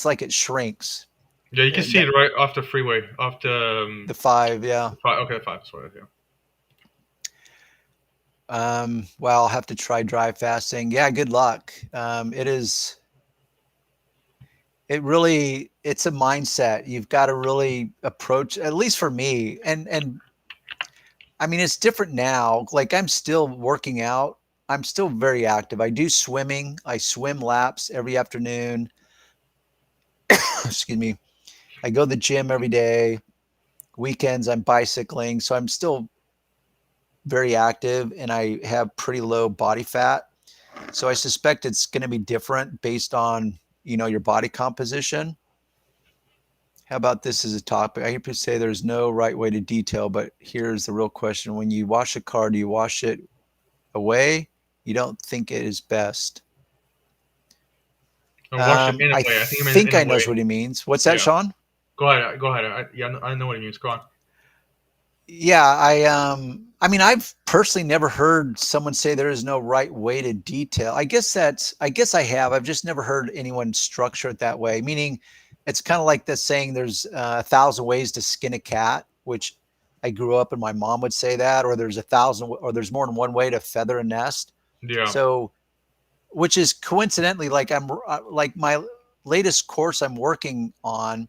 like it shrinks. Yeah, you can see it right off the freeway, off The 5, yeah. the five. Okay, five. That's what I do. Well, I'll have to try dry fasting. Yeah, good luck. It is. it's a mindset. You've got to really approach, at least for me. And I mean, it's different now. Like I'm still working out. I'm still very active. I do swimming. I swim laps every afternoon. Excuse me. I go to the gym every day. Weekends, I'm bicycling. So I'm still very active and I have pretty low body fat. So I suspect it's going to be different based on, your body composition. How about this as a topic? I hear say there's no right way to detail, but here's the real question. When you wash a car, do you wash it away? You don't think it is best. And wash it in a I way. I think it means think in a I knows way. what he means. What's that, Yeah. Sean? Go ahead. Go ahead. I know what it means. Go on. Yeah, I mean I've personally never heard someone say there is no right way to detail. I guess I have. I've just never heard anyone structure it that way. Meaning it's kind of like this saying there's 1,000 ways to skin a cat, which I grew up and my mom would say that, or there's more than one way to feather a nest. Yeah. So, which is coincidentally like like my latest course I'm working on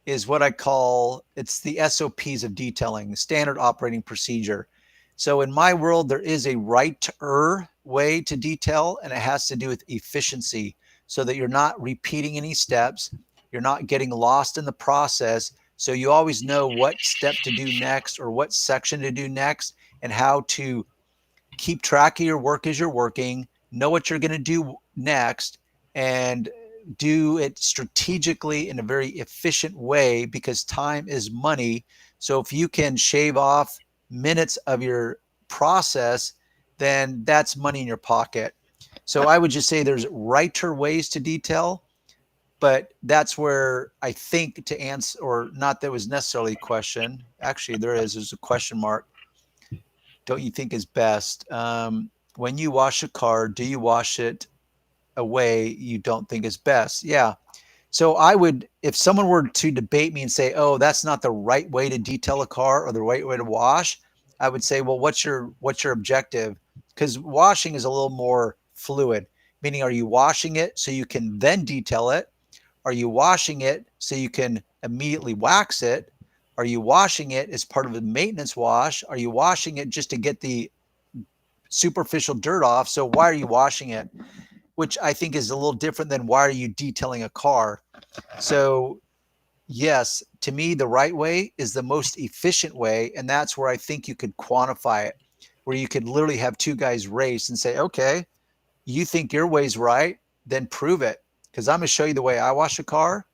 is what I call it's the SOPs of detailing, standard operating procedure. So in my world, there is a righter way to detail, and it has to do with efficiency so that you're not repeating any steps. You're not getting lost in the process. So you always know what step to do next or what section to do next and how to keep track of your work as you're working, know what you're going to do next, and do it strategically in a very efficient way because time is money. So if you can shave off minutes of your process, then that's money in your pocket. So I would just say there's righter ways to detail, but that's where I think to answer, or not that was necessarily a question. Actually, there's a question mark. Don't you think is best? When you wash a car, do you wash it a way you don't think is best? Yeah. So I would, if someone were to debate me and say, "Oh, that's not the right way to detail a car or the right way to wash," I would say, "Well, what's your objective?" Because washing is a little more fluid. Meaning, are you washing it so you can then detail it? Are you washing it so you can immediately wax it? Are you washing it as part of a maintenance wash? Are you washing it just to get the superficial dirt off? So why are you washing it? Which I think is a little different than why are you detailing a car? So yes, to me, the right way is the most efficient way. And that's where I think you could quantify it, where you could literally have two guys race and say, okay, you think your way's right, then prove it. Because I'm going to show you the way I wash a car.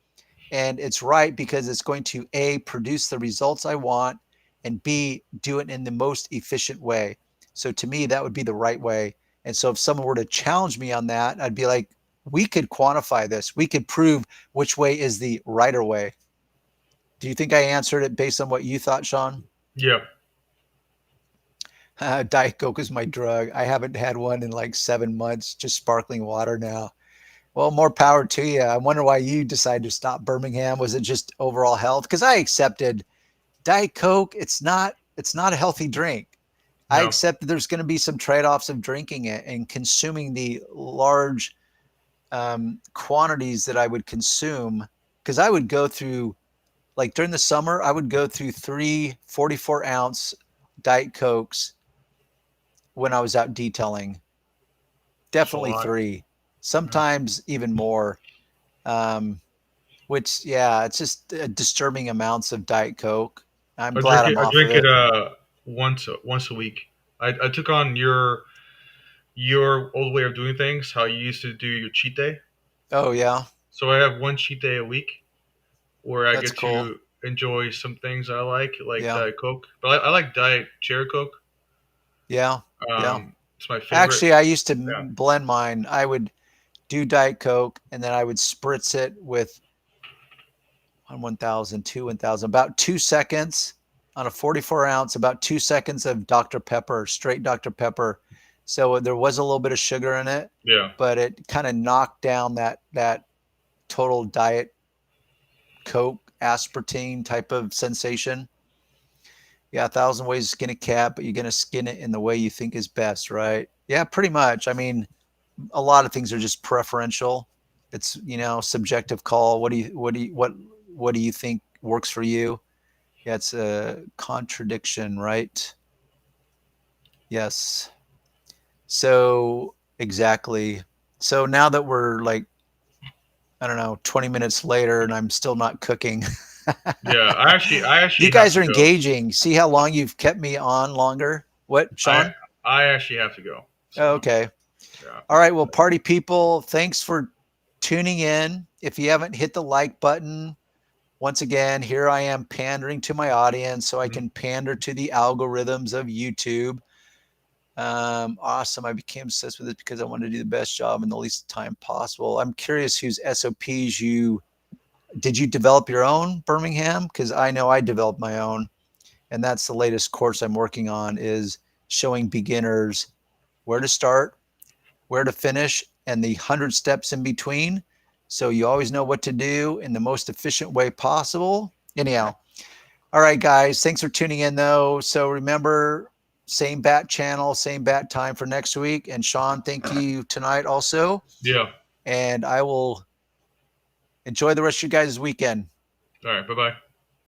And it's right because it's going to A, produce the results I want, and B, do it in the most efficient way. So to me, that would be the right way. And so if someone were to challenge me on that, I'd be like, we could quantify this. We could prove which way is the righter way. Do you think I answered it based on what you thought, Sean? Yeah. Diet Coke is my drug. I haven't had one in like 7 months, just sparkling water now. Well, more power to you. I wonder why you decided to stop Birmingham. Was it just overall health? Because I accepted Diet Coke. It's not a healthy drink. I No. accept that there's going to be some trade-offs of drinking it and consuming the large quantities that I would consume. Because I would go through, like during the summer, I would go through 3 44-ounce Diet Cokes when I was out detailing. It's a Definitely lot. three, Mhm. sometimes even more. Um, which yeah, it's just disturbing amounts of Diet Coke. I'm glad I'm I off of drink it it. once a week. I took on your old way of doing things, how you used to do your cheat day. Oh yeah, So I have one cheat day a week where I that's get cool. to enjoy some things I like Yeah, Diet Coke. But I like Diet Cherry Coke. yeah, yeah. It's my favorite. Actually, I used to Yeah. blend mine. I would do Diet Coke and then I would spritz it with on 1,000, 1,000, about 2 seconds on a 44-ounce, about 2 seconds of Dr. Pepper, straight Dr. Pepper. So there was a little bit of sugar in it, Yeah. but it kind of knocked down that total Diet Coke aspartame type of sensation. Yeah, 1,000 ways to skin a cat, but you're going to skin it in the way you think is best, right? Yeah, pretty much. I mean, a lot of things are just preferential. It's, subjective call. What do you think works for you? Yeah, it's a contradiction, right? Yes. So exactly. So now that we're like, I don't know, 20 minutes later and I'm still not cooking. Yeah, I actually You have guys to are go. engaging. See how long you've kept me on longer? What, I Sean? I actually have to go. Oh, So okay. yeah. All right. Well, party people, thanks for tuning in. If you haven't hit the like button, once again, here I am pandering to my audience so I Mhm. can pander to the algorithms of YouTube. Awesome. I became obsessed with it because I wanted to do the best job in the least time possible. I'm curious whose SOPs did you develop your own, Birmingham? Because I know I developed my own, and that's the latest course I'm working on, is showing beginners where to start, where to finish, and the 100 steps in between. So you always know what to do in the most efficient way possible. Anyhow, all right, guys, thanks for tuning in, though. So remember, same bat channel, same bat time for next week. And Sean, thank you tonight also. Yeah. And I will enjoy the rest of you guys' weekend. All right. Bye bye.